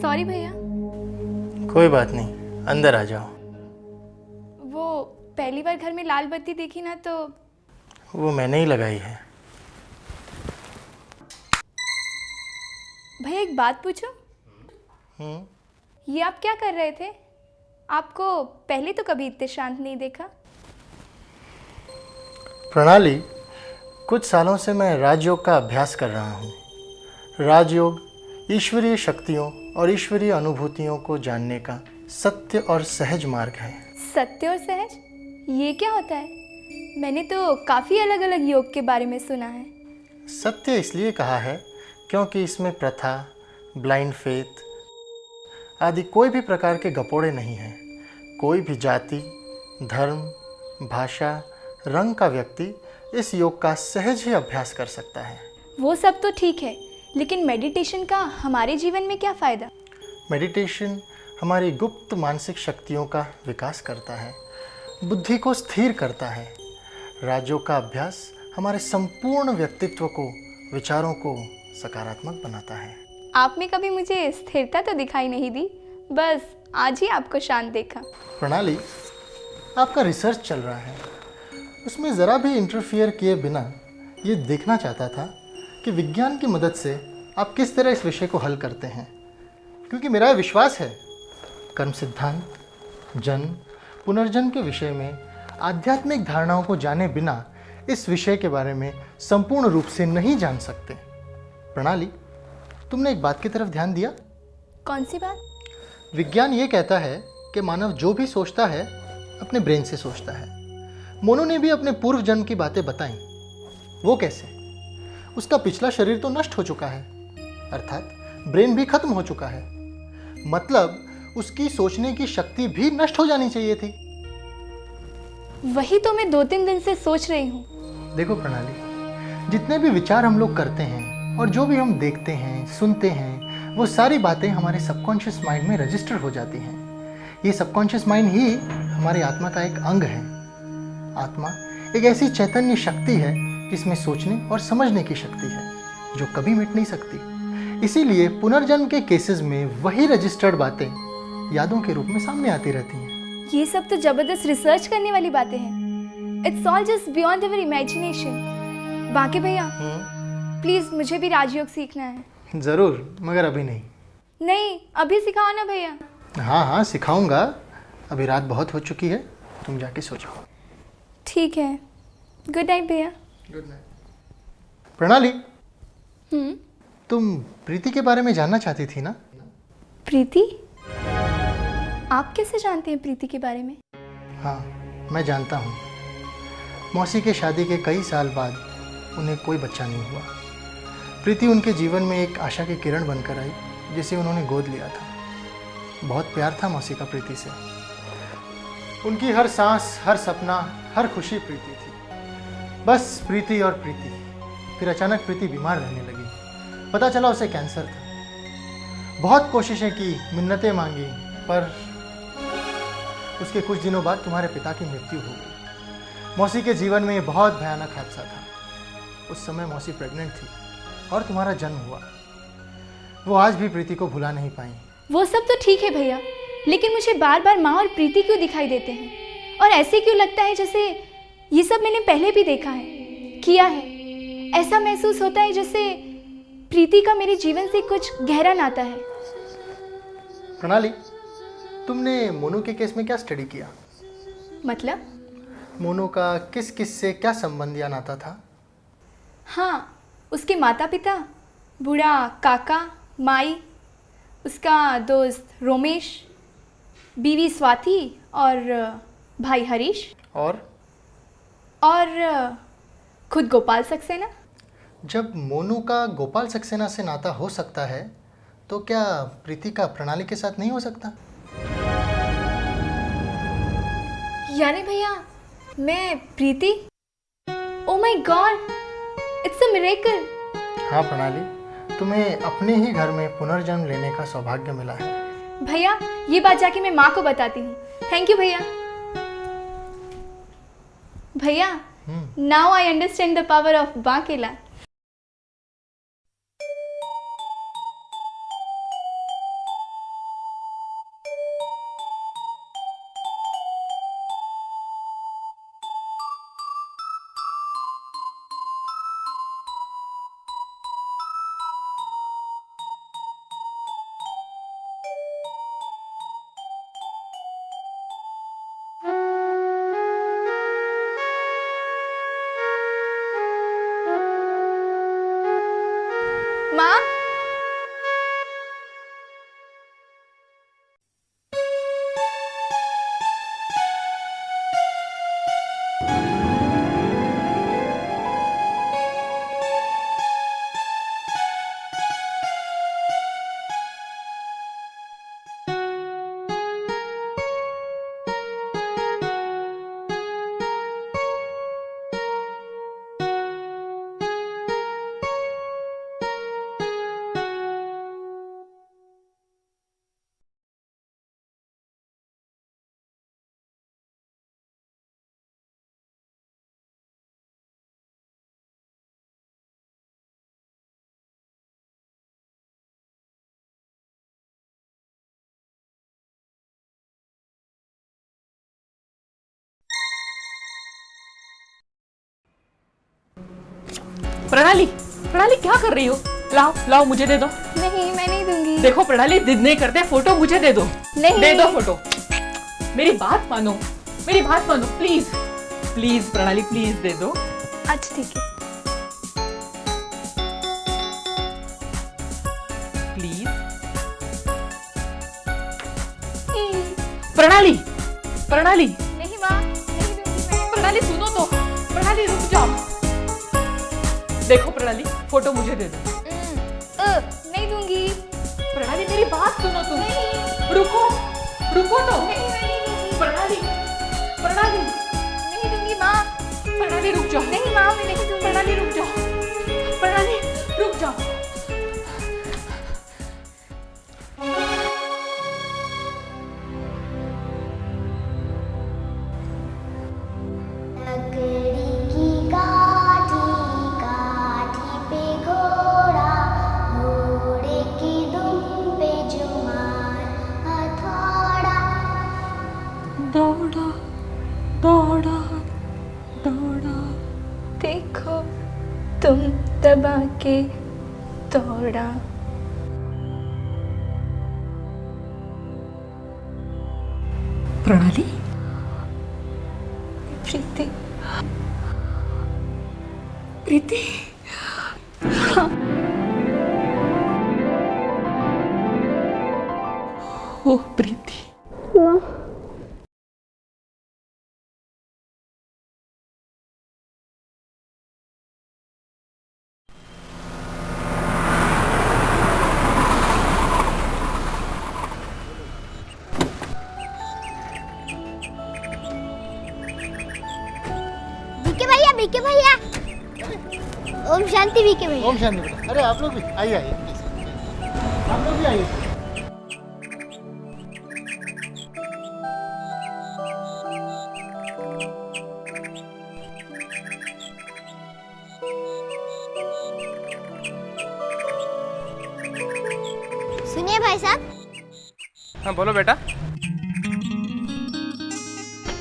[SPEAKER 4] सॉरी भैया।
[SPEAKER 8] कोई बात नहीं, अंदर आ जाओ।
[SPEAKER 4] वो पहली बार घर में लाल बत्ती देखी ना, तो
[SPEAKER 8] वो मैंने ही लगाई है।
[SPEAKER 4] भैया एक बात पूछूं? ये आप क्या कर रहे थे? आपको पहले तो कभी इतने शांत नहीं देखा।
[SPEAKER 8] प्रणाली, कुछ सालों से मैं राजयोग का अभ्यास कर रहा हूँ। राजयोग ईश्वरीय शक्तियों और ईश्वरीय अनुभूतियों को जानने का सत्य और सहज मार्ग है।
[SPEAKER 4] सत्य और सहज, ये क्या होता है? मैंने तो काफ़ी अलग अलग योग के बारे में सुना है।
[SPEAKER 8] सत्य इसलिए कहा है क्योंकि इसमें प्रथा, ब्लाइंड फेथ आदि कोई भी प्रकार के गपोड़े नहीं हैं। कोई भी जाति, धर्म, भाषा, रंग का व्यक्ति इस योग का सहज ही अभ्यास कर सकता है।
[SPEAKER 4] वो सब तो ठीक है, लेकिन मेडिटेशन का हमारे जीवन में क्या फ़ायदा?
[SPEAKER 8] मेडिटेशन हमारी गुप्त मानसिक शक्तियों का विकास करता है, बुद्धि को स्थिर करता है। राजयोग का अभ्यास हमारे संपूर्ण व्यक्तित्व को, विचारों को सकारात्मक बनाता है।
[SPEAKER 4] आप में कभी मुझे स्थिरता तो दिखाई नहीं दी, बस आज ही आपको शांत देखा।
[SPEAKER 8] प्रणाली, आपका रिसर्च चल रहा है, उसमें ज़रा भी इंटरफियर किए बिना ये देखना चाहता था कि विज्ञान की मदद से आप किस तरह इस विषय को हल करते हैं। क्योंकि मेरा विश्वास है कर्म सिद्धांत, जन्म, पुनर्जन्म के विषय में आध्यात्मिक धारणाओं को जाने बिना इस विषय के बारे में संपूर्ण रूप से नहीं जान सकते। प्रणाली, तुमने एक बात की तरफ ध्यान दिया?
[SPEAKER 4] कौन सी बात?
[SPEAKER 8] विज्ञान ये कहता है कि मानव जो भी सोचता है अपने ब्रेन से सोचता है। मोनू ने भी अपने पूर्व जन्म की बातें बताई। वो कैसे? उसका पिछला शरीर तो नष्ट हो चुका है, अर्थात ब्रेन भी खत्म हो चुका है। मतलब उसकी सोचने की शक्ति भी नष्ट हो जानी चाहिए थी।
[SPEAKER 4] वही तो मैं 2-3 दिन से सोच रही हूँ।
[SPEAKER 8] देखो प्रणाली, जितने भी विचार हम लोग करते हैं और जो भी हम देखते हैं, सुनते हैं, वो सारी बातें हमारे सबकॉन्शियस माइंड में रजिस्टर हो जाती हैं। ये सबकॉन्शियस माइंड ही हमारी आत्मा का एक अंग है। आत्मा एक ऐसी चैतन्य शक्ति है जिसमें सोचने और समझने की शक्ति है जो कभी मिट नहीं सकती। इसीलिए पुनर्जन्म के केसेस में वही रजिस्टर्ड बातें यादों के रूप में सामने आती रहती हैं।
[SPEAKER 4] ये सब तो जबरदस्त रिसर्च करने वाली बातें हैं। It's all just beyond our imagination. बाकी भैया, प्लीज मुझे भी राजयोग सीखना है।
[SPEAKER 8] जरूर, मगर अभी नहीं।
[SPEAKER 4] नहीं, अभी सिखाओ ना भैया।
[SPEAKER 8] हाँ हाँ सिखाऊंगा। अभी रात बहुत हो चुकी है, तुम जाके सो जाओ।
[SPEAKER 4] ठीक है, गुड नाइट भैया।
[SPEAKER 8] Good night. प्रणाली, तुम प्रीति के बारे में जानना चाहती थी ना?
[SPEAKER 4] प्रीति? आप कैसे जानते हैं प्रीति के बारे में?
[SPEAKER 8] हाँ, मैं जानता हूँ। मौसी के शादी के कई साल बाद उन्हें कोई बच्चा नहीं हुआ। प्रीति उनके जीवन में एक आशा की किरण बनकर आई जिसे उन्होंने गोद लिया था। बहुत प्यार था मौसी का प्रीति से। उनकी हर सांस, हर सपना, हर खुशी प्रीति थी। बस प्रीति और प्रीति। फिर अचानक प्रीति बीमार रहने लगी। पता चला उसे कैंसर था। बहुत कोशिशें की, मिन्नतें मांगी, पर उसके कुछ दिनों बाद तुम्हारे पिता की मृत्यु हो गई। मौसी के जीवन में बहुत भयानक हादसा था। उस समय मौसी प्रेग्नेंट थी और तुम्हारा जन्म हुआ। वो आज भी प्रीति को भुला नहीं पाई।
[SPEAKER 4] वो सब तो ठीक है भैया, लेकिन मुझे बार बार माँ और प्रीति क्यों दिखाई देते हैं? और ऐसे क्यों लगता है जैसे ये सब मैंने पहले भी देखा है, किया है। ऐसा महसूस होता है जैसे प्रीति का मेरे जीवन से कुछ गहरा नाता है।
[SPEAKER 8] प्रणाली, तुमने मोनू के केस में क्या स्टडी किया?
[SPEAKER 4] मतलब?
[SPEAKER 8] मोनू का किस किस से क्या संबंध या नाता था?
[SPEAKER 4] हाँ, उसके माता पिता, बूढ़ा काका, माई, उसका दोस्त रोमेश, बीवी स्वाति और भाई हरीश और खुद गोपाल सक्सेना।
[SPEAKER 8] जब मोनू का गोपाल सक्सेना से नाता हो सकता है तो क्या प्रीति का प्रणाली के साथ नहीं हो सकता?
[SPEAKER 4] यानी भैया मैं Preeti? Oh my god, it's a miracle.
[SPEAKER 8] हाँ प्रणाली, तुम्हें अपने ही घर में पुनर्जन्म लेने का सौभाग्य मिला है।
[SPEAKER 4] भैया ये बात जाके मैं माँ को बताती हूँ। थैंक यू भैया। भैया, now I understand the power of Bankelal. माँ,
[SPEAKER 3] प्रणाली, प्रणाली क्या कर रही हो? लाओ लाओ, मुझे दे दो।
[SPEAKER 4] नहीं, मैं नहीं दूंगी।
[SPEAKER 3] देखो प्रणाली, जिद नहीं करते, फोटो मुझे दे दो।
[SPEAKER 4] नहीं,
[SPEAKER 3] दे दो फोटो। मेरी बात मानो, मेरी बात मानो, प्लीज प्लीज प्रणाली, प्लीज दे दो।
[SPEAKER 4] अच्छा ठीक है।
[SPEAKER 3] प्लीज। प्रणाली, प्रणाली,
[SPEAKER 4] नहीं माँ, नहीं दूंगी मैं।
[SPEAKER 3] प्रणाली सुनो तो, प्रणाली रुक जाओ। देखो प्रणाली, फोटो मुझे दे दो।
[SPEAKER 4] नहीं दूंगी।
[SPEAKER 3] प्रणाली मेरी बात सुनो तुम। रुको, रुको तो। प्रणाली, प्रणाली,
[SPEAKER 4] नहीं दूंगी माँ।
[SPEAKER 3] प्रणाली रुक जाओ।
[SPEAKER 4] नहीं माँ, मैं नहीं दूंगी।
[SPEAKER 3] प्रणाली रुक जाओ, प्रणाली रुक जाओ।
[SPEAKER 1] लकड़ी की काठी काठी पे घोड़ा, घोड़े की दुम पे जुमार हथौड़ा।
[SPEAKER 3] दौड़ा, दौड़ा, दौड़ा।
[SPEAKER 4] देखो तुम दबा के दौड़ा।
[SPEAKER 3] प्रणाली,
[SPEAKER 4] प्रीति,
[SPEAKER 3] प्रीति। ओह प्रीति।
[SPEAKER 1] बीके भैया, ओम शांति बीके भैया।
[SPEAKER 8] ओम शांति बेटा। अरे आप लोग भी आइए आइए, आप लोग भी आइए।
[SPEAKER 1] सुनिए भाई साहब।
[SPEAKER 12] हाँ बोलो बेटा।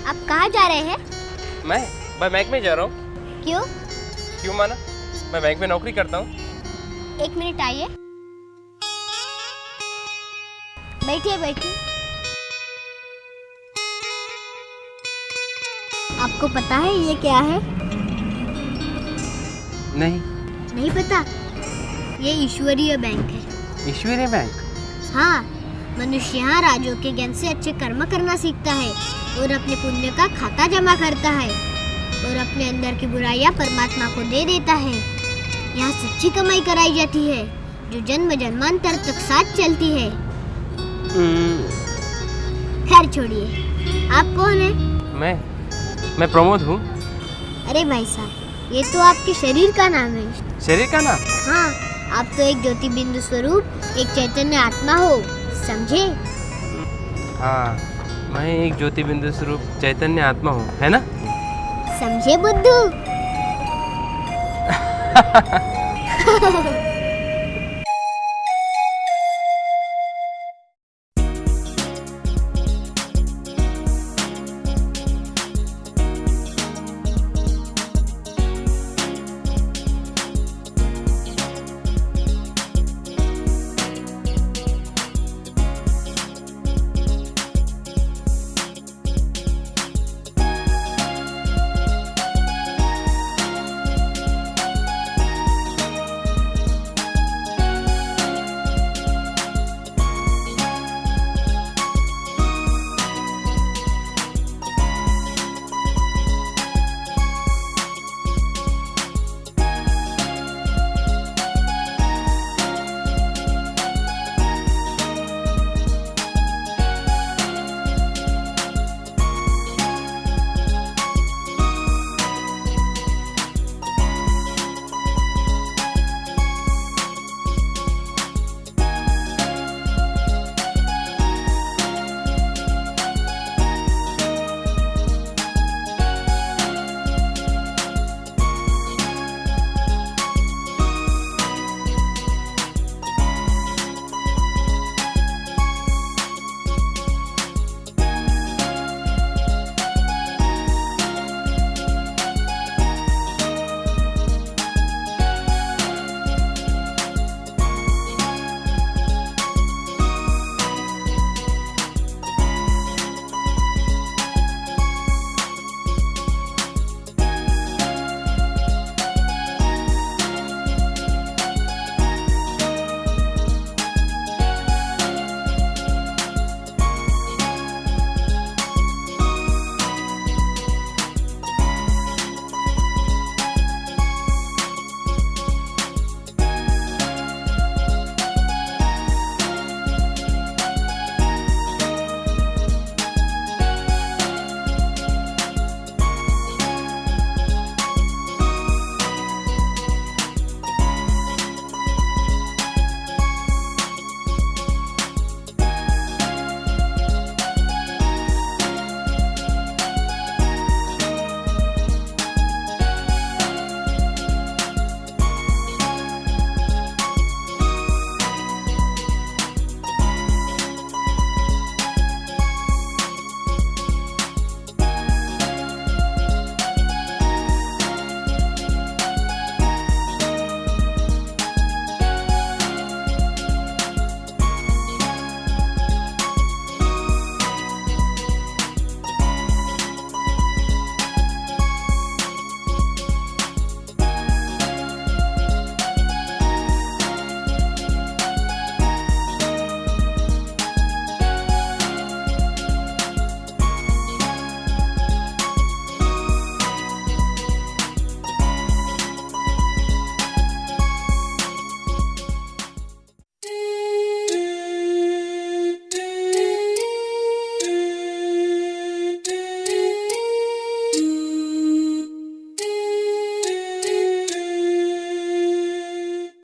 [SPEAKER 1] आप कहाँ जा रहे हैं?
[SPEAKER 12] मैं बैंक में जा रहा हूँ।
[SPEAKER 1] क्यों?
[SPEAKER 12] क्यों माना? मैं बैंक में नौकरी करता हूँ।
[SPEAKER 1] एक मिनट आइए। बैठिए बैठिए। आपको पता है ये क्या है?
[SPEAKER 12] नहीं।
[SPEAKER 1] नहीं पता? ये ईश्वरीय बैंक है।
[SPEAKER 12] ईश्वरीय बैंक?
[SPEAKER 1] हाँ, मनुष्य यहाँ राजों के ज्ञान से अच्छे कर्म करना सीखता है और अपने पुण्य का खाता जमा करता है और अपने अंदर की बुराइयां परमात्मा को दे देता है। यहाँ सच्ची कमाई कराई जाती है जो जन्म जन्मांतर तक साथ चलती है। खैर छोड़िए, आप कौन है?
[SPEAKER 12] मैं प्रमोद हूँ।
[SPEAKER 1] अरे भाई साहब, ये तो आपके शरीर का नाम है।
[SPEAKER 12] शरीर का नाम?
[SPEAKER 1] हाँ, आप तो एक ज्योति बिंदु स्वरूप, एक चैतन्य आत्मा हो, समझे?
[SPEAKER 12] हाँ, मैं एक ज्योति बिंदु स्वरूप चैतन्य आत्मा हूँ, है ना?
[SPEAKER 1] समझे बुद्धू?